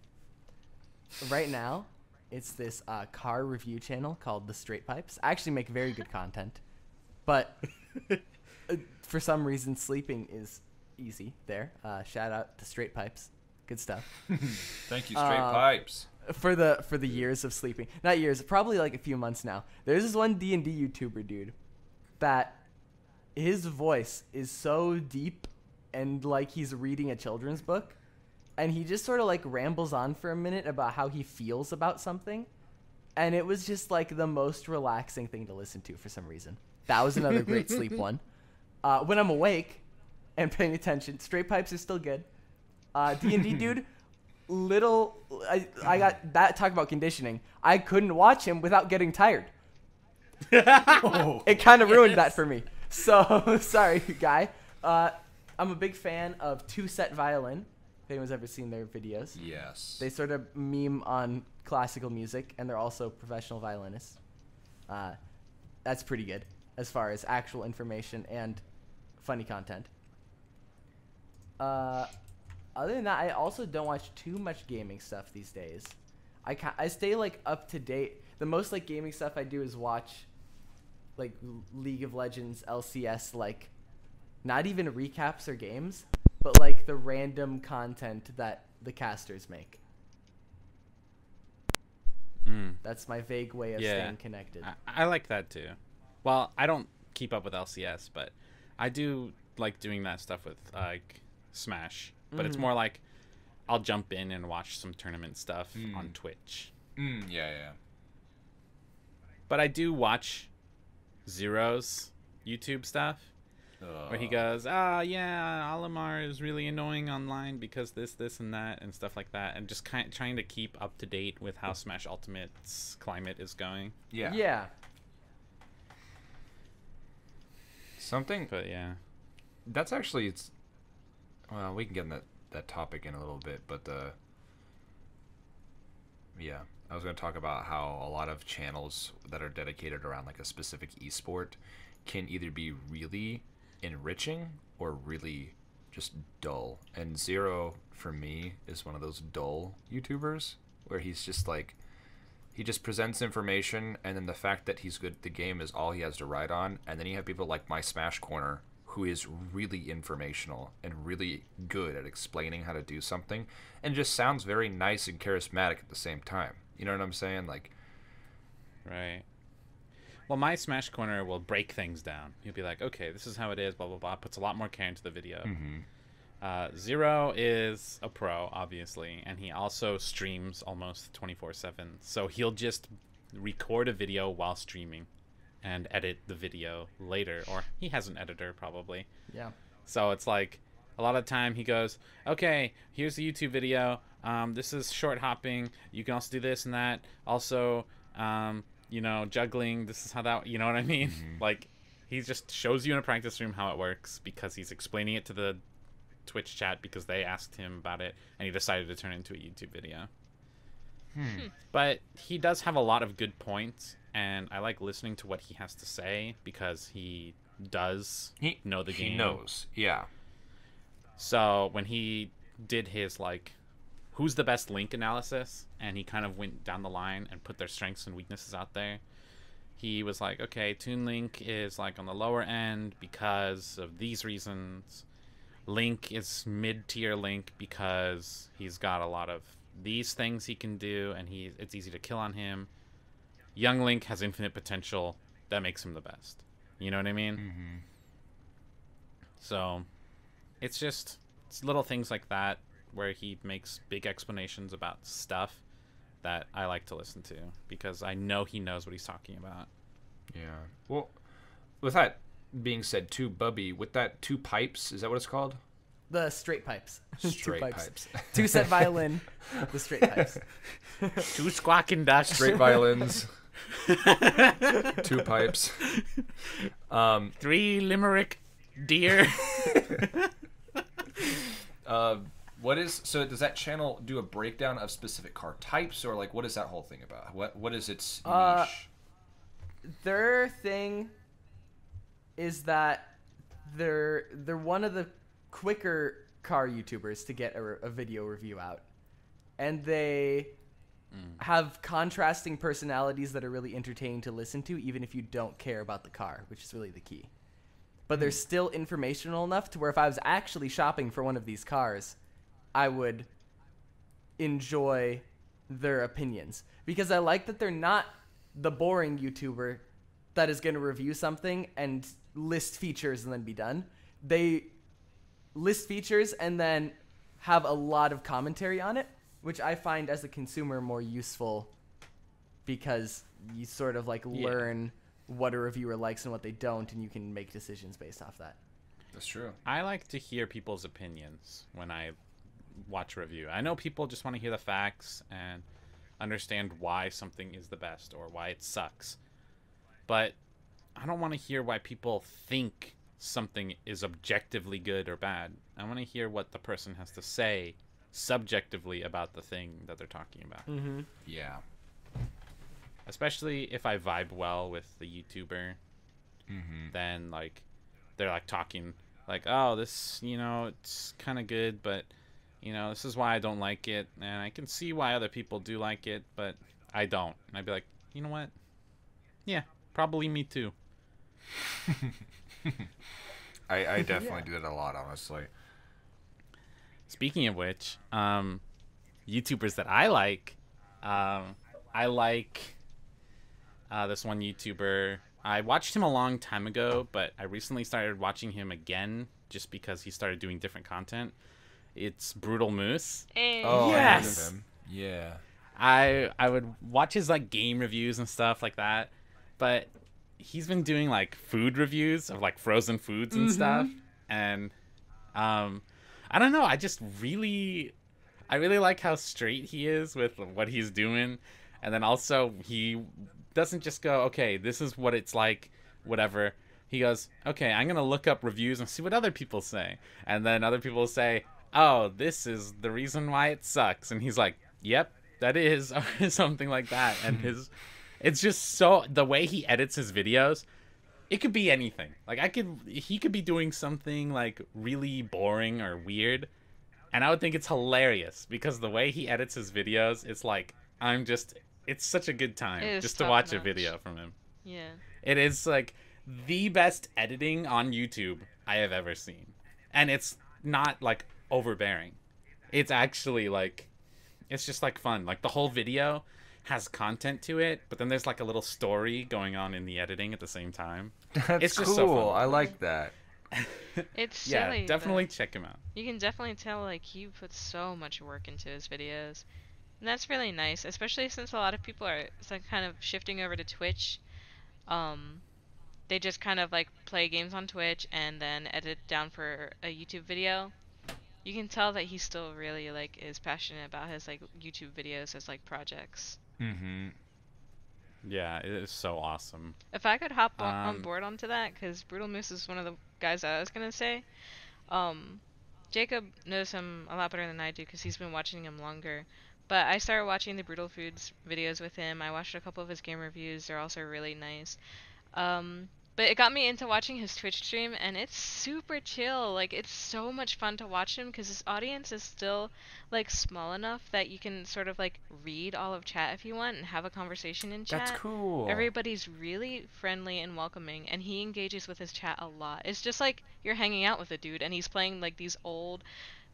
Right now, it's this car review channel called The Straight Pipes. I actually make very good content, but for some reason, sleeping is easy there. Shout out to Straight Pipes. Good stuff. Thank you, Straight Pipes. For the years of sleeping, not years, probably like a few months now. There's this one D&D YouTuber dude that his voice is so deep and like he's reading a children's book, and he just sort of like rambles on for a minute about how he feels about something, and it was just like the most relaxing thing to listen to for some reason. That was another great sleep one. When I'm awake and paying attention, Straight Pipes is still good. D&D dude, I got that. Talk about conditioning. I couldn't watch him without getting tired. It kind of ruined that for me. So sorry, guy. I'm a big fan of Two Set Violin. If anyone's ever seen their videos, Yes. they sort of meme on classical music, and they're also professional violinists. That's pretty good as far as actual information and funny content. Other than that, I also don't watch too much gaming stuff these days. I stay like up to date. The most like gaming stuff I do is watch like League of Legends, LCS, like not even recaps or games, but like the random content that the casters make. That's my vague way of staying connected. I like that too. Well, I don't keep up with LCS, but I do like doing that stuff with like Smash. But it's more like I'll jump in and watch some tournament stuff on Twitch. Yeah. But I do watch Zero's YouTube stuff, where he goes, yeah, Olimar is really annoying online because this, and that, and stuff like that, and just trying to keep up to date with how Smash Ultimate's climate is going. Yeah. Something. But yeah. That's actually well, we can get in that topic in a little bit, but yeah, I was going to talk about how a lot of channels that are dedicated around like a specific esport can either be really enriching or really just dull. And Zero, for me, is one of those dull YouTubers where he's just like, he just presents information, and then the fact that he's good at the game is all he has to ride on. And then you have people like My Smash Corner, who is really informational and really good at explaining how to do something, and just sounds very nice and charismatic at the same time. You know what I'm saying? Like, Right. Well, My Smash Corner will break things down. He'll be like, okay, this is how it is, blah, blah, blah. Puts a lot more care into the video. Zero is a pro, obviously, and he also streams almost 24/7. So he'll just record a video while streaming. and edit the video later, or he has an editor probably. Yeah. So it's like a lot of time he goes, okay, here's the YouTube video. This is short hopping. You can also do this and that. Also, you know, juggling. This is how that, you know what I mean? Mm-hmm. Like, he just shows you in a practice room how it works because he's explaining it to the Twitch chat because they asked him about it, and he decided to turn it into a YouTube video. But he does have a lot of good points, and I like listening to what he has to say because he does know the game. He knows, yeah. So when he did his, like, who's the best Link analysis, and he kind of went down the line and put their strengths and weaknesses out there, he was like, okay, Toon Link is, like, on the lower end because of these reasons. Link is mid-tier Link because he's got a lot of these things he can do, and it's easy to kill on him. Young Link has infinite potential. That makes him the best. You know what I mean? Mm-hmm. So it's little things like that where he makes big explanations about stuff that I like to listen to because I know he knows what he's talking about. Yeah. Well, with that being said, too, Bubby, with that 2 pipes, is that what it's called? The straight pipes. Straight 2 pipes. 2 set violin, the straight pipes. 2 squawking ducks. Straight violins. 2 pipes. 3 limerick deer. So does that channel do a breakdown of specific car types, or like what is that whole thing about? What is its niche? Their thing is that they're one of the quicker car YouTubers to get a video review out, and they have contrasting personalities that are really entertaining to listen to, even if you don't care about the car, which is really the key. But they're still informational enough to where if I was actually shopping for one of these cars, I would enjoy their opinions, because I like that they're not the boring YouTuber that is going to review something and list features and then be done. They list features and then have a lot of commentary on it, which I find as a consumer more useful because you sort of like learn what a reviewer likes and what they don't, and you can make decisions based off that. That's true. I like to hear people's opinions when I watch a review. I know people just want to hear the facts and understand why something is the best or why it sucks. But I don't want to hear why people think something is objectively good or bad. I want to hear what the person has to say subjectively about the thing that they're talking about. Mm-hmm. Yeah. Especially if I vibe well with the YouTuber, then like they're like talking like, oh, this, you know, it's kind of good, but you know, this is why I don't like it, and I can see why other people do like it, but I don't. And I'd be like, you know what? Yeah, probably me too. I definitely do that a lot, honestly. Speaking of which, YouTubers that I like this one YouTuber. I watched him a long time ago, but I recently started watching him again just because he started doing different content. It's Brutal Moose. Hey. Oh, Yes! I heard of him. Yeah. I would watch his like game reviews and stuff like that, but he's been doing like food reviews of like frozen foods and stuff, and I don't know, I really like how straight he is with what he's doing, and then also he doesn't just go, okay, this is what it's like, whatever. He goes, okay, I'm gonna look up reviews and see what other people say, and then other people say, oh, this is the reason why it sucks, and he's like, yep, that is, or something like that. And it's just so, the way he edits his videos, it could be anything. Like he could be doing something like really boring or weird, and I would think it's hilarious because the way he edits his videos, it's like, it's such a good time just to watch a video from him. Yeah. It is like the best editing on YouTube I have ever seen. And it's not like overbearing. It's actually like, it's just like fun. Like the whole video has content to it, but then there's like a little story going on in the editing at the same time. That's It's just cool. so fun. I like that. It's silly. Yeah, definitely but check him out. you can definitely tell like he puts so much work into his videos. And that's really nice, especially since a lot of people are kind of shifting over to Twitch. they just kind of like play games on Twitch and then edit down for a YouTube video. You can tell that he still really like is passionate about his like YouTube videos as like projects. Mm-hmm. Yeah, it is so awesome. If I could hop on board onto that, because Brutal Moose is one of the guys that I was gonna say. Jacob knows him a lot better than I do because he's been watching him longer. But I started watching the Brutal Foods videos with him. I watched a couple of his game reviews. They're also really nice. But it got me into watching his Twitch stream, and it's super chill. Like, it's so much fun to watch him because his audience is still, like, small enough that you can sort of, like, read all of chat if you want and have a conversation in chat. That's cool. Everybody's really friendly and welcoming, and he engages with his chat a lot. It's just like you're hanging out with a dude, and he's playing, like, these old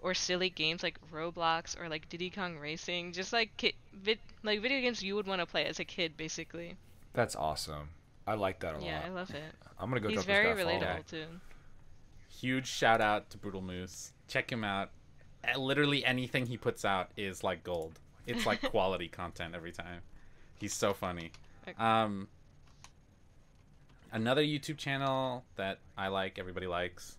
or silly games like Roblox or, like, Diddy Kong Racing. Just, like, like video games you would want to play as a kid, basically. That's awesome. I like that a lot. Yeah, I love it. I'm gonna go. He's drop this very guy a follow. relatable too. Huge shout out to Brutal Moose. Check him out. Literally anything he puts out is like gold. It's like quality content every time. He's so funny. Okay. Another YouTube channel that I like, everybody likes,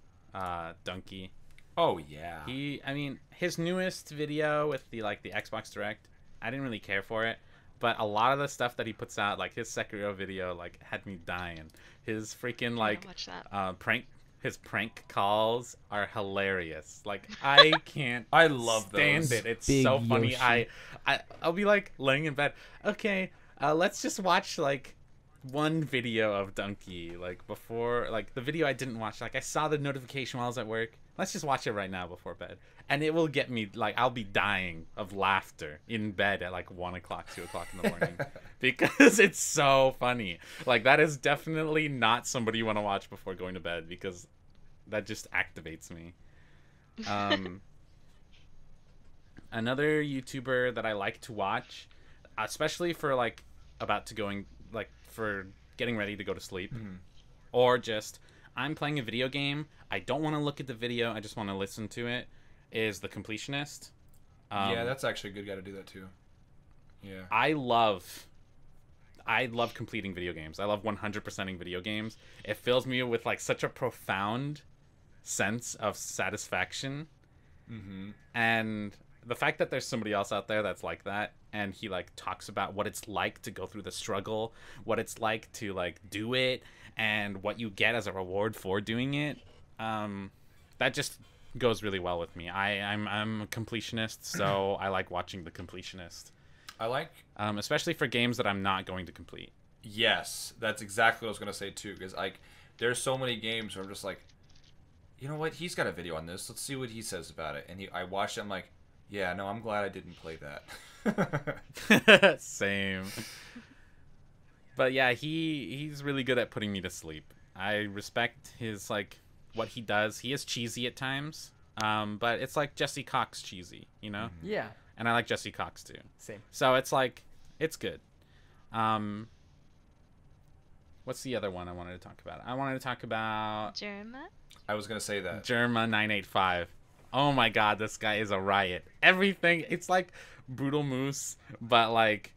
Donkey. Oh yeah. I mean, his newest video with the Xbox Direct, I didn't really care for it. But a lot of the stuff that he puts out, like his Sekiro video, like had me dying. His freaking his prank calls are hilarious. Like I can't I love stand those. it. It's Big so funny. Yoshi. I'll be like laying in bed. Okay, let's just watch like one video of Donkey, like before, like the video I didn't watch. Like I saw the notification while I was at work. Let's just watch it right now before bed, and it will get me like I'll be dying of laughter in bed at like 1 o'clock, 2 o'clock in the morning because it's so funny. Like that is definitely not somebody you want to watch before going to bed because that just activates me. Another YouTuber that I like to watch, especially for like for getting ready to go to sleep, or just I'm playing a video game, I don't want to look at the video, I just want to listen to it, is The Completionist. Yeah, that's actually a good guy to do that too. Yeah. I love completing video games. I love 100%ing video games. It fills me with like such a profound sense of satisfaction. Mm-hmm. And the fact that there's somebody else out there that's like that, and he like talks about what it's like to go through the struggle, what it's like to like do it, and what you get as a reward for doing it, that just goes really well with me. I'm a completionist, so I like watching The Completionist. I like, especially for games that I'm not going to complete. Yes, that's exactly what I was gonna say too. Because like, there's so many games where I'm just like, you know what? He's got a video on this. Let's see what he says about it. And I watched it. I'm like, yeah, no, I'm glad I didn't play that. Same. But yeah, he's really good at putting me to sleep. I respect his like what he does. He is cheesy at times, but it's like Jesse Cox cheesy, you know? Yeah. And I like Jesse Cox too. Same. So it's like it's good. What's the other one I wanted to talk about? I wanted to talk about Jerma? I was gonna say that. Jerma985. Oh my god, this guy is a riot. Everything, it's like Brutal Moose, but like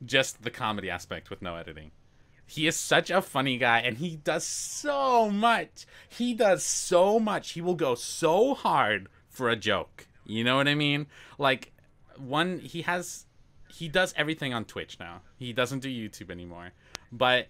just the comedy aspect with no editing. He is such a funny guy, and he does so much. He does so much. He will go so hard for a joke. You know what I mean? Like, he does everything on Twitch now. He doesn't do YouTube anymore. But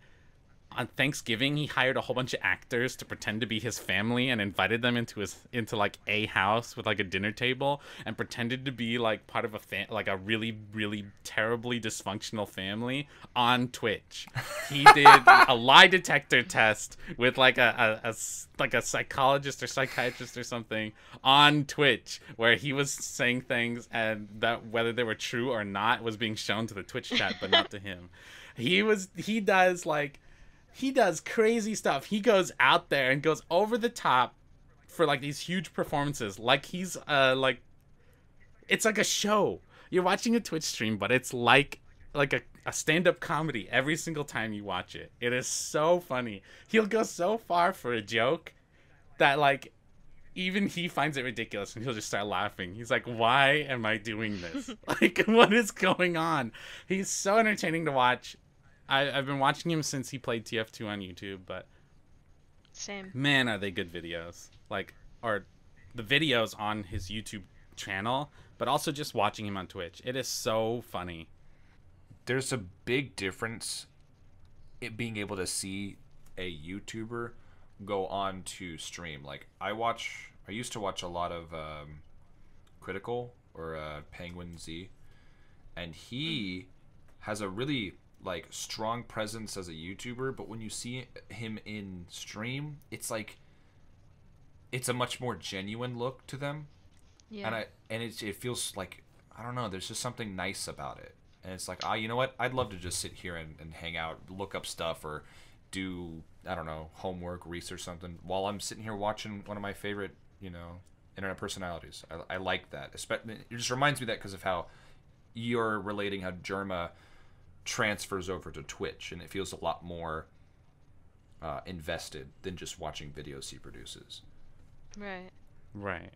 on Thanksgiving, he hired a whole bunch of actors to pretend to be his family and invited them into like a house with like a dinner table and pretended to be like part of a really, really terribly dysfunctional family on Twitch. He did a lie detector test with like a psychologist or psychiatrist or something on Twitch where he was saying things and that whether they were true or not was being shown to the Twitch chat, but not to him. He does crazy stuff. He goes out there and goes over the top for like these huge performances. Like he's it's like a show. You're watching a Twitch stream, but it's like a stand-up comedy every single time you watch it. It is so funny. He'll go so far for a joke that like even he finds it ridiculous and he'll just start laughing. He's like, why am I doing this? Like, what is going on? He's so entertaining to watch. I've been watching him since he played TF2 on YouTube, but Same. Man, are they good videos. Like, or the videos on his YouTube channel, but also just watching him on Twitch. It is so funny. There's a big difference in being able to see a YouTuber go on to stream. Like, I used to watch a lot of Critical or Penguin Z, and he has a really like strong presence as a YouTuber, but when you see him in stream, it's like it's a much more genuine look to them. Yeah. And it feels like, I don't know, there's just something nice about it. And it's like, you know what? I'd love to just sit here and hang out, look up stuff, or do, I don't know, homework, research something while I'm sitting here watching one of my favorite, internet personalities. I like that. It just reminds me of that because of how you're relating how Germa transfers over to Twitch, and it feels a lot more invested than just watching videos he produces. Right. Right.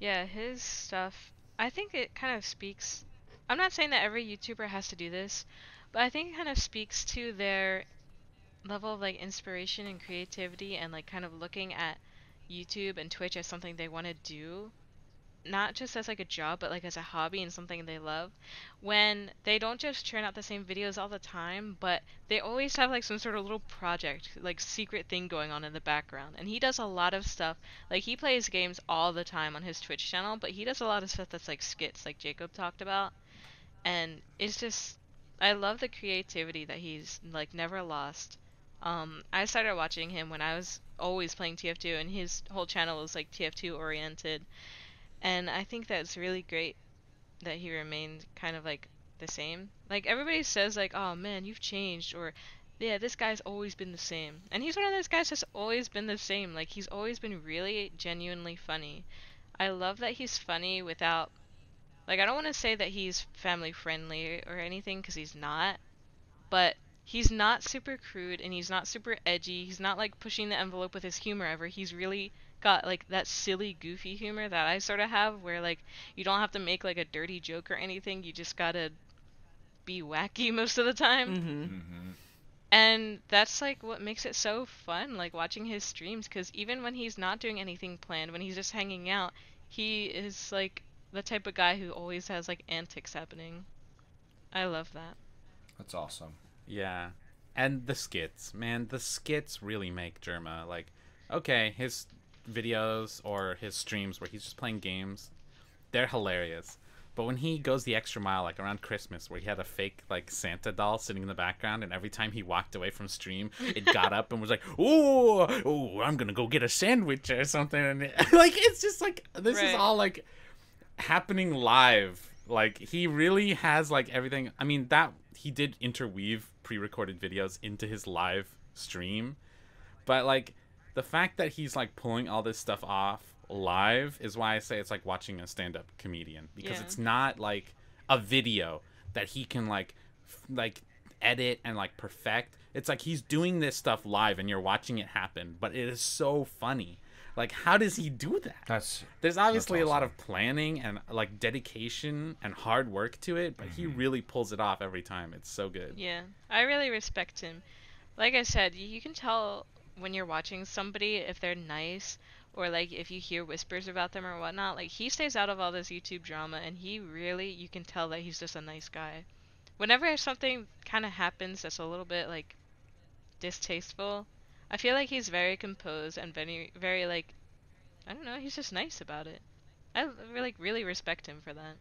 Yeah, his stuff, I think it kind of speaks. I'm not saying that every YouTuber has to do this, but I think it kind of speaks to their level of like inspiration and creativity and like kind of looking at YouTube and Twitch as something they want to do, not just as like a job, but like as a hobby and something they love. When they don't just churn out the same videos all the time, but they always have like some sort of little project, like secret thing going on in the background. And he does a lot of stuff. Like he plays games all the time on his Twitch channel, but he does a lot of stuff that's like skits, like Jacob talked about. And it's just, I love the creativity that he's like never lost. I started watching him when I was always playing TF2, and his whole channel was like TF2 oriented. And I think that's really great that he remained kind of like the same. Like everybody says like, "Oh man, you've changed," or "Yeah, this guy's always been the same." And he's one of those guys that's always been the same. Like he's always been really genuinely funny. I love that he's funny without, like, I don't want to say that he's family friendly or anything because he's not, but he's not super crude and he's not super edgy. He's not like pushing the envelope with his humor ever. He's really got like that silly, goofy humor that I sort of have, where like you don't have to make like a dirty joke or anything. You just gotta be wacky most of the time. Mm-hmm. Mm-hmm. And that's like what makes it so fun, like watching his streams, because even when he's not doing anything planned, when he's just hanging out, he is like the type of guy who always has like antics happening. I love that. That's awesome. Yeah. And the skits, man, the skits really make Germa. Like, okay, his videos or his streams where he's just playing games, they're hilarious. But when he goes the extra mile, like around Christmas, where he had a fake like Santa doll sitting in the background, and every time he walked away from stream, it got up and was like, "Oh, I'm gonna go get a sandwich or something," and like it's just like this is Right. all like happening live. Like he really has like everything. I mean, that he did interweave pre-recorded videos into his live stream, but like the fact that he's like pulling all this stuff off live is why I say it's like watching a stand-up comedian, because Yeah. it's not like a video that he can like edit and like perfect. It's like he's doing this stuff live and you're watching it happen, but it is so funny. Like, how does he do that? There's obviously a lot awesome. of planning and like dedication and hard work to it, but he really pulls it off every time. It's so good. Yeah, I really respect him. Like I said, you can tell when you're watching somebody if they're nice, or like if you hear whispers about them or whatnot. Like he stays out of all this YouTube drama, and he really, you can tell that he's just a nice guy. Whenever something kind of happens that's a little bit like distasteful, I feel like he's very composed and very, very like, I don't know, he's just nice about it. I really respect him for that.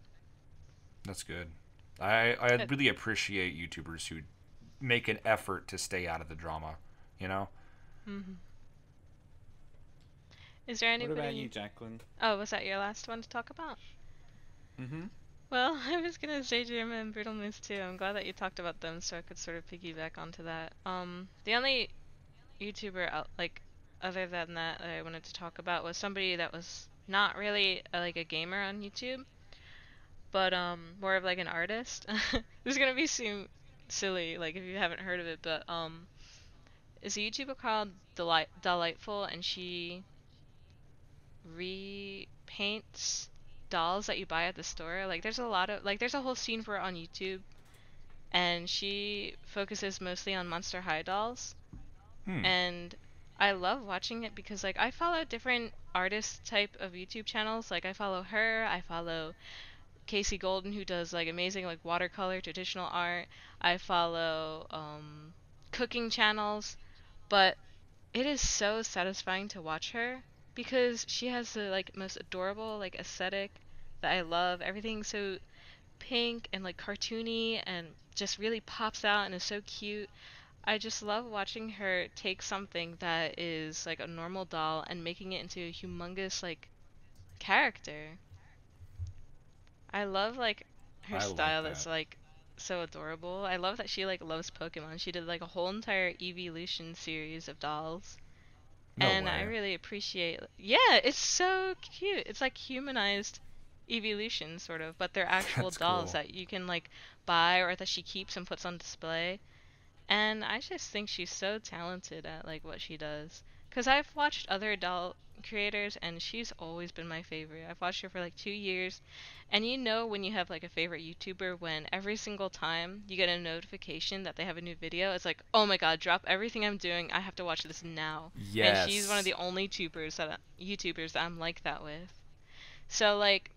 That's good. I Good. really appreciate YouTubers who make an effort to stay out of the drama, you know? Hmm. Is there anybody? What about you, Jacqueline? Oh, was that your last one to talk about? Mm-hmm. Well, I was gonna say Jerma and Brittleness too. I'm glad that you talked about them, so I could sort of piggyback onto that. The only YouTuber out, like, other than that I wanted to talk about was somebody that was not really like a gamer on YouTube, but more of like an artist. This is gonna be silly, like if you haven't heard of it, but is a YouTuber called Delightful, and she repaints dolls that you buy at the store. Like there's a lot of like there's a whole scene for it on YouTube, and she focuses mostly on Monster High dolls. Hmm. And I love watching it because like I follow different artist type of YouTube channels. Like I follow her, I follow Casey Golden who does like amazing like watercolor traditional art. I follow cooking channels, but it is so satisfying to watch her because she has the like most adorable like aesthetic that I love. Everything's so pink and like cartoony and just really pops out and is so cute. I just love watching her take something that is like a normal doll and making it into a humongous like character. I love like her I like style that. that's like so adorable. I love that she like loves Pokemon. She did like a whole entire evolution series of dolls. No And I way. really appreciate, yeah, it's so cute. It's like humanized evolution sort of, but they're actual That's dolls cool. that you can like buy or that she keeps and puts on display. And I just think she's so talented at like what she does. Cause I've watched other doll creators and she's always been my favorite. I've watched her for like 2 years. And you know when you have like a favorite YouTuber when every single time you get a notification that they have a new video, it's like, oh my god, drop everything I'm doing. I have to watch this now. And she's one of Yes. the only YouTubers that I'm like that with. So like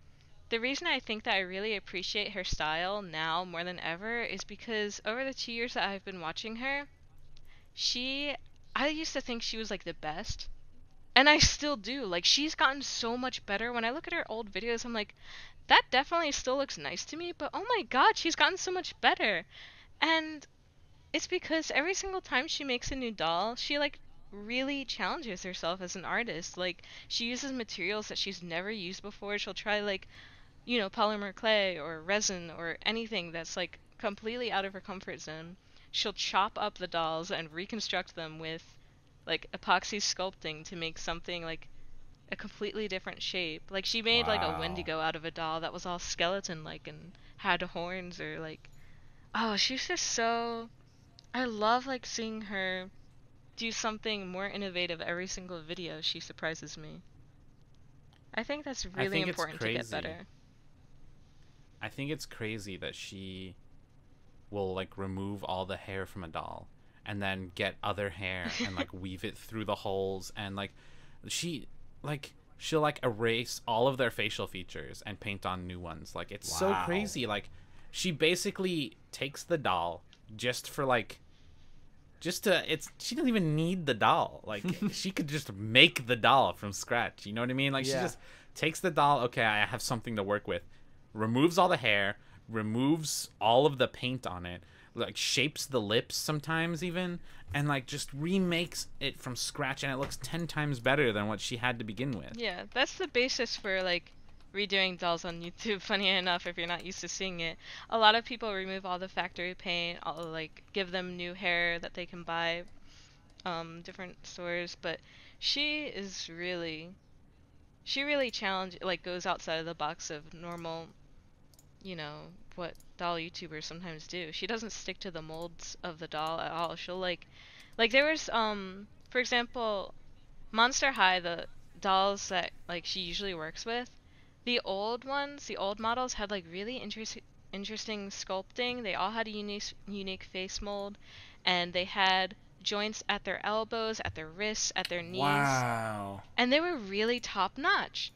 the reason I think that I really appreciate her style now more than ever is because over the 2 years that I've been watching her, she, I used to think she was like the best. And I still do. Like, she's gotten so much better. When I look at her old videos, I'm like, that definitely still looks nice to me, but oh my god, she's gotten so much better. And it's because every single time she makes a new doll, she like really challenges herself as an artist. Like, she uses materials that she's never used before. She'll try like polymer clay or resin or anything that's like completely out of her comfort zone. She'll chop up the dolls and reconstruct them with like epoxy sculpting to make something like a completely different shape. Like she made like a Wow. Wendigo out of a doll that was all skeleton like and had horns or like oh, she's just so I love like seeing her do something more innovative every single video. She surprises me. I think that's I really think it's important to get crazy. better. I think it's crazy that she will like remove all the hair from a doll and then get other hair and like weave it through the holes and like she like she'll like erase all of their facial features and paint on new ones. Like it's so Wow. crazy. Like she basically takes the doll just for like just to it's she doesn't even need the doll. Like she could just make the doll from scratch. You know what I mean? Like she Yeah. just takes the doll, okay, I have something to work with. Removes all the hair, removes all of the paint on it, like shapes the lips sometimes even, and like just remakes it from scratch and it looks 10 times better than what she had to begin with. Yeah, that's the basis for like redoing dolls on YouTube. Funny enough, if you're not used to seeing it, a lot of people remove all the factory paint, all like give them new hair that they can buy different stores, but she is really she really challenge like goes outside of the box of normal, you know, what doll YouTubers sometimes do. She doesn't stick to the molds of the doll at all. She'll like there was for example, Monster High, the dolls that like she usually works with, the old ones, the old models had like really interesting sculpting. They all had a unique face mold, and they had joints at their elbows, at their wrists, at their knees, Wow. and they were really top notch.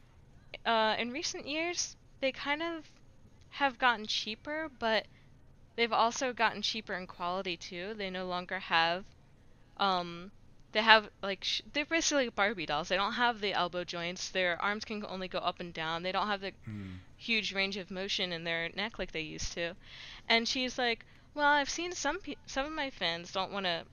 In recent years, they kind of have gotten cheaper, but they've also gotten cheaper in quality too. They no longer have um, they have like they're basically Barbie dolls. They don't have the elbow joints. Their arms can only go up and down. They don't have the Hmm. huge range of motion in their neck like they used to. And she's like, "Well, I've seen some of my fans don't want to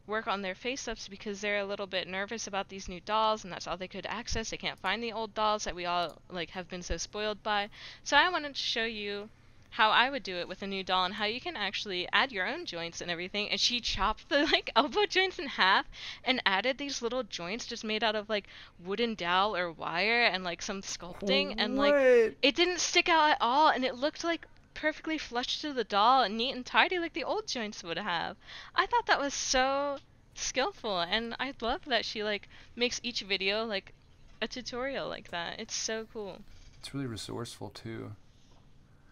work on their face-ups because they're a little bit nervous about these new dolls and that's all they could access. They can't find the old dolls that we all like have been so spoiled by. So I wanted to show you how I would do it with a new doll and how you can actually add your own joints and everything." And she chopped the like elbow joints in half and added these little joints just made out of like wooden dowel or wire and like some sculpting and like What? it didn't stick out at all and it looked like perfectly flushed to the doll and neat and tidy like the old joints would have. I thought that was so skillful and I love that she like makes each video like a tutorial like that. It's so cool. It's really resourceful too.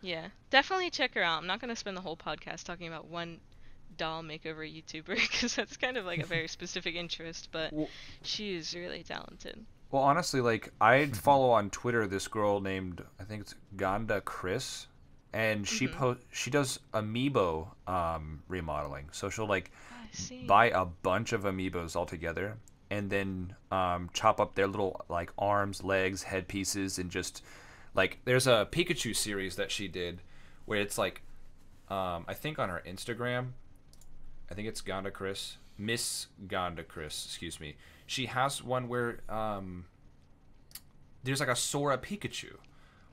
Yeah, definitely check her out. I'm not going to spend the whole podcast talking about one doll makeover YouTuber because that's kind of like a very specific interest, but Well, she is really talented. well, honestly, like I follow on Twitter this girl named, I think it's Ganda Chris, and Hmm. she does amiibo remodeling. So she'll like I see. buy a bunch of amiibos all together and then chop up their little like arms, legs, head pieces, and just like there's a Pikachu series that she did where it's like I think on her Instagram, I think it's Ganda Chris, Miss Ganda Chris, excuse me. She has one where there's like a Sora Pikachu,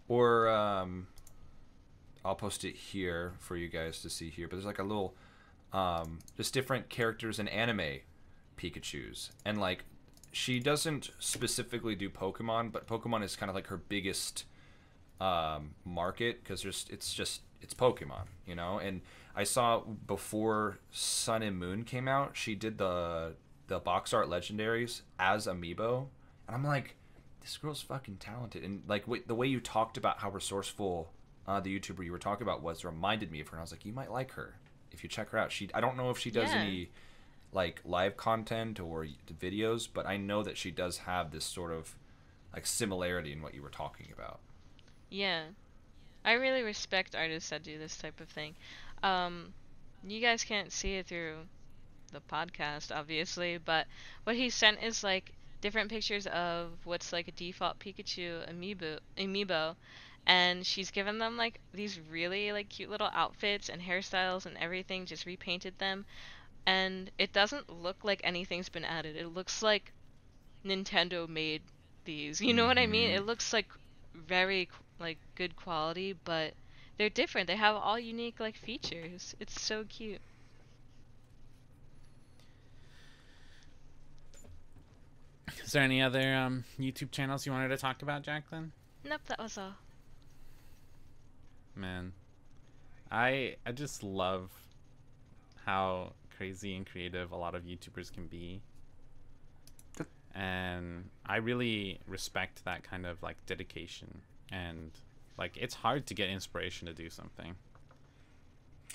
or I'll post it here for you guys to see here. But there's like a little just different characters in anime Pikachu's, and like she doesn't specifically do Pokemon, but Pokemon is kind of like her biggest market because it's Pokemon, you know. And I saw before Sun and Moon came out, she did the box art legendaries as amiibo, and I'm like, this girl's fucking talented. And like the way you talked about how resourceful the YouTuber you were talking about was reminded me of her, and I was like, you might like her if you check her out. I don't know if she does Yeah. any like live content or videos, but I know that she does have this sort of like similarity in what you were talking about. Yeah. I really respect artists that do this type of thing. Um, you guys can't see it through the podcast, obviously, but what he sent is like different pictures of what's like a default Pikachu amiibo, and she's given them like these really like cute little outfits and hairstyles and everything, just repainted them, and it doesn't look like anything's been added. It looks like Nintendo made these. You know what I mean? Mm-hmm. It looks like very like good quality, but they're different. They have all unique like features. It's so cute. Is there any other YouTube channels you wanted to talk about, Jacqueline? Nope, that was all. Man, I just love how crazy and creative a lot of YouTubers can be. And I really respect that kind of like dedication, and like it's hard to get inspiration to do something.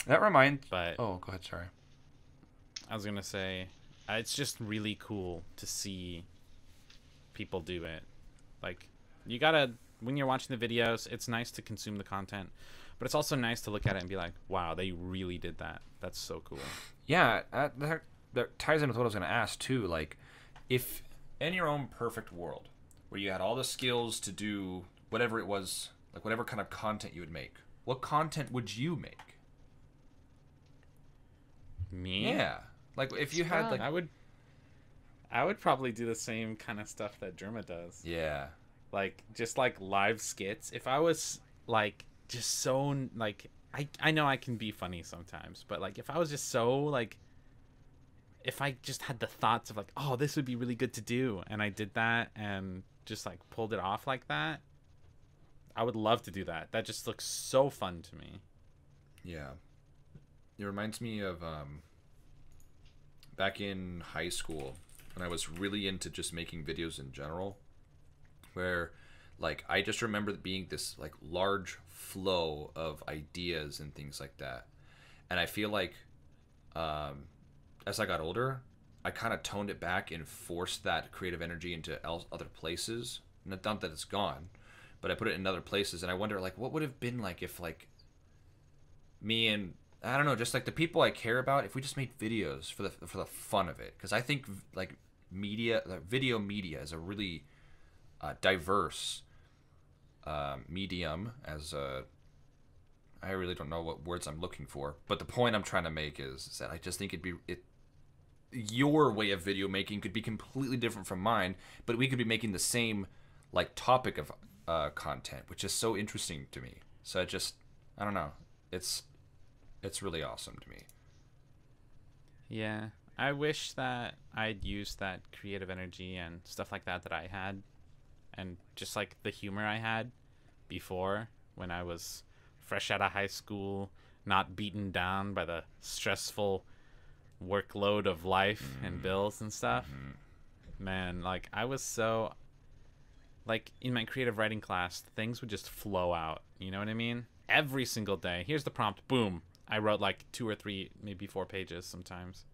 That reminds. But Oh, go ahead. Sorry. I was gonna say it's just really cool to see people do it. Like, you gotta, when you're watching the videos, it's nice to consume the content, but it's also nice to look at it and be like, wow, they really did that. That's so cool. Yeah, that ties in with what I was going to ask too. Like, if in your own perfect world, where you had all the skills to do whatever it was, like whatever kind of content you would make, what content would you make? Me? Yeah, like if you had like, I would probably do the same kind of stuff that Derma does. yeah, Like, just like live skits. If I was like just so like, I know I can be funny sometimes, but like if I was just so like, if I just had the thoughts of like, oh, this would be really good to do, and I did that and just like pulled it off like that, I would love to do that. That just looks so fun to me. yeah. It reminds me of back in high school when I was really into just making videos in general, where like I just remember it being this like large flow of ideas and things like that. And I feel like as I got older, I kind of toned it back and forced that creative energy into other places. Not that it's gone, but I put it in other places. And I wonder like what would have been like if like me and I don't know, just like the people I care about, if we just made videos for the fun of it. Because I think like media, like video media, is a really diverse medium. I really don't know what words I'm looking for, but the point I'm trying to make is that I just think your way of video making could be completely different from mine, but we could be making the same like topic of content, which is so interesting to me. So I don't know, it's really awesome to me. Yeah, I wish that I'd used that creative energy and stuff like that I had, and just like the humor I had before when I was fresh out of high school, not beaten down by the stressful workload of life and bills and stuff. Man, like I was so like in my creative writing class, things would just flow out. You know what I mean? Every single day. Here's the prompt. Boom. I wrote like 2 or 3, maybe 4 pages sometimes.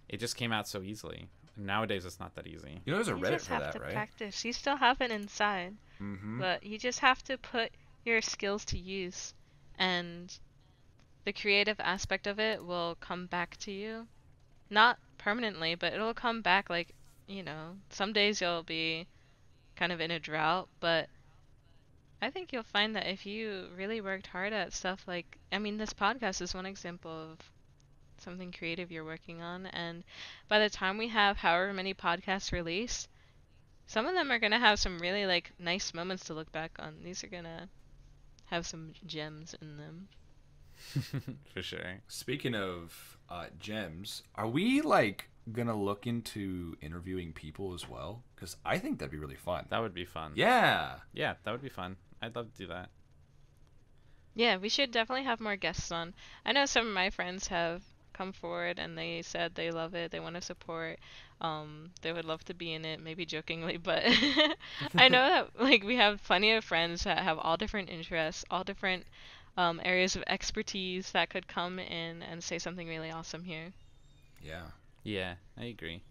It just came out so easily. Nowadays, it's not that easy. You know, there's a You Reddit just for have that, to right? practice. You still have it inside, but you just have to put your skills to use, and the creative aspect of it will come back to you. Not permanently, but it'll come back. Like, some days you'll be kind of in a drought, but I think you'll find that if you really worked hard at stuff like, I mean, this podcast is one example of something creative you're working on, and by the time we have however many podcasts released, some of them are going to have some really like nice moments to look back on. These are going to have some gems in them. For sure. Speaking of gems, are we like gonna look into interviewing people as well? Because I think that'd be really fun. That would be fun. Yeah. Yeah, that would be fun. I'd love to do that. Yeah, we should definitely have more guests on. I know some of my friends have come forward and they said they love it, they want to support, they would love to be in it, maybe jokingly, but I know that like we have plenty of friends that have all different interests, all different areas of expertise that could come in and say something really awesome here. Yeah. Yeah, I agree.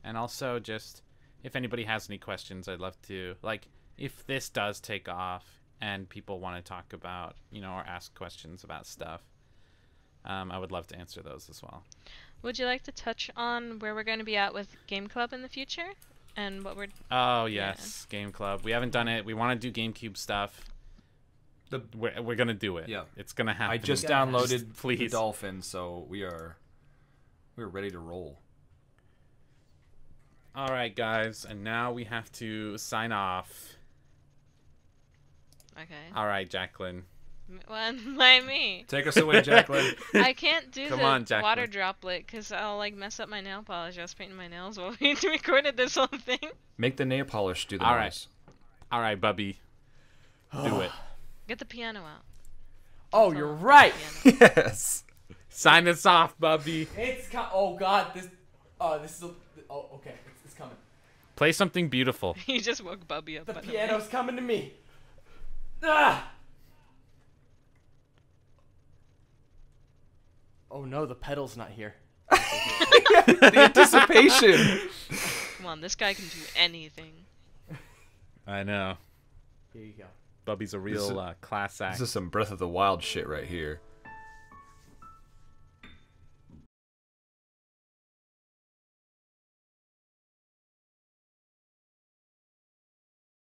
And also, just if anybody has any questions, I'd love to, like, if this does take off and people want to talk about, or ask questions about stuff, I would love to answer those as well. Would you like to touch on where we're going to be at with Game Club in the future? And what we're... Oh, yes, Game Club. We haven't done it. We want to do GameCube stuff. We're going to do it. Yeah. It's going to happen. I just downloaded Just please. the Dolphin, so we're ready to roll. All right, guys, and now we have to sign off. Okay. All right, Jacqueline. Why me? Take us away, Jacqueline. I can't do Come the on, Jacqueline. water droplet because I'll like mess up my nail polish. I was painting my nails while we recorded this whole thing. Make the nail polish do the All noise. All right, Bubby. Do it. Get the piano out. Oh, you're right. Yes. Sign us off, Bubby. Oh God, this is. Okay, it's coming. Play something beautiful. You just woke Bubby up. The by the way. piano's coming to me. Ah! Oh no, the pedal's not here. The anticipation. Come on, this guy can do anything. I know. Here you go. Bubby's a real class act. This is some Breath of the Wild shit right here.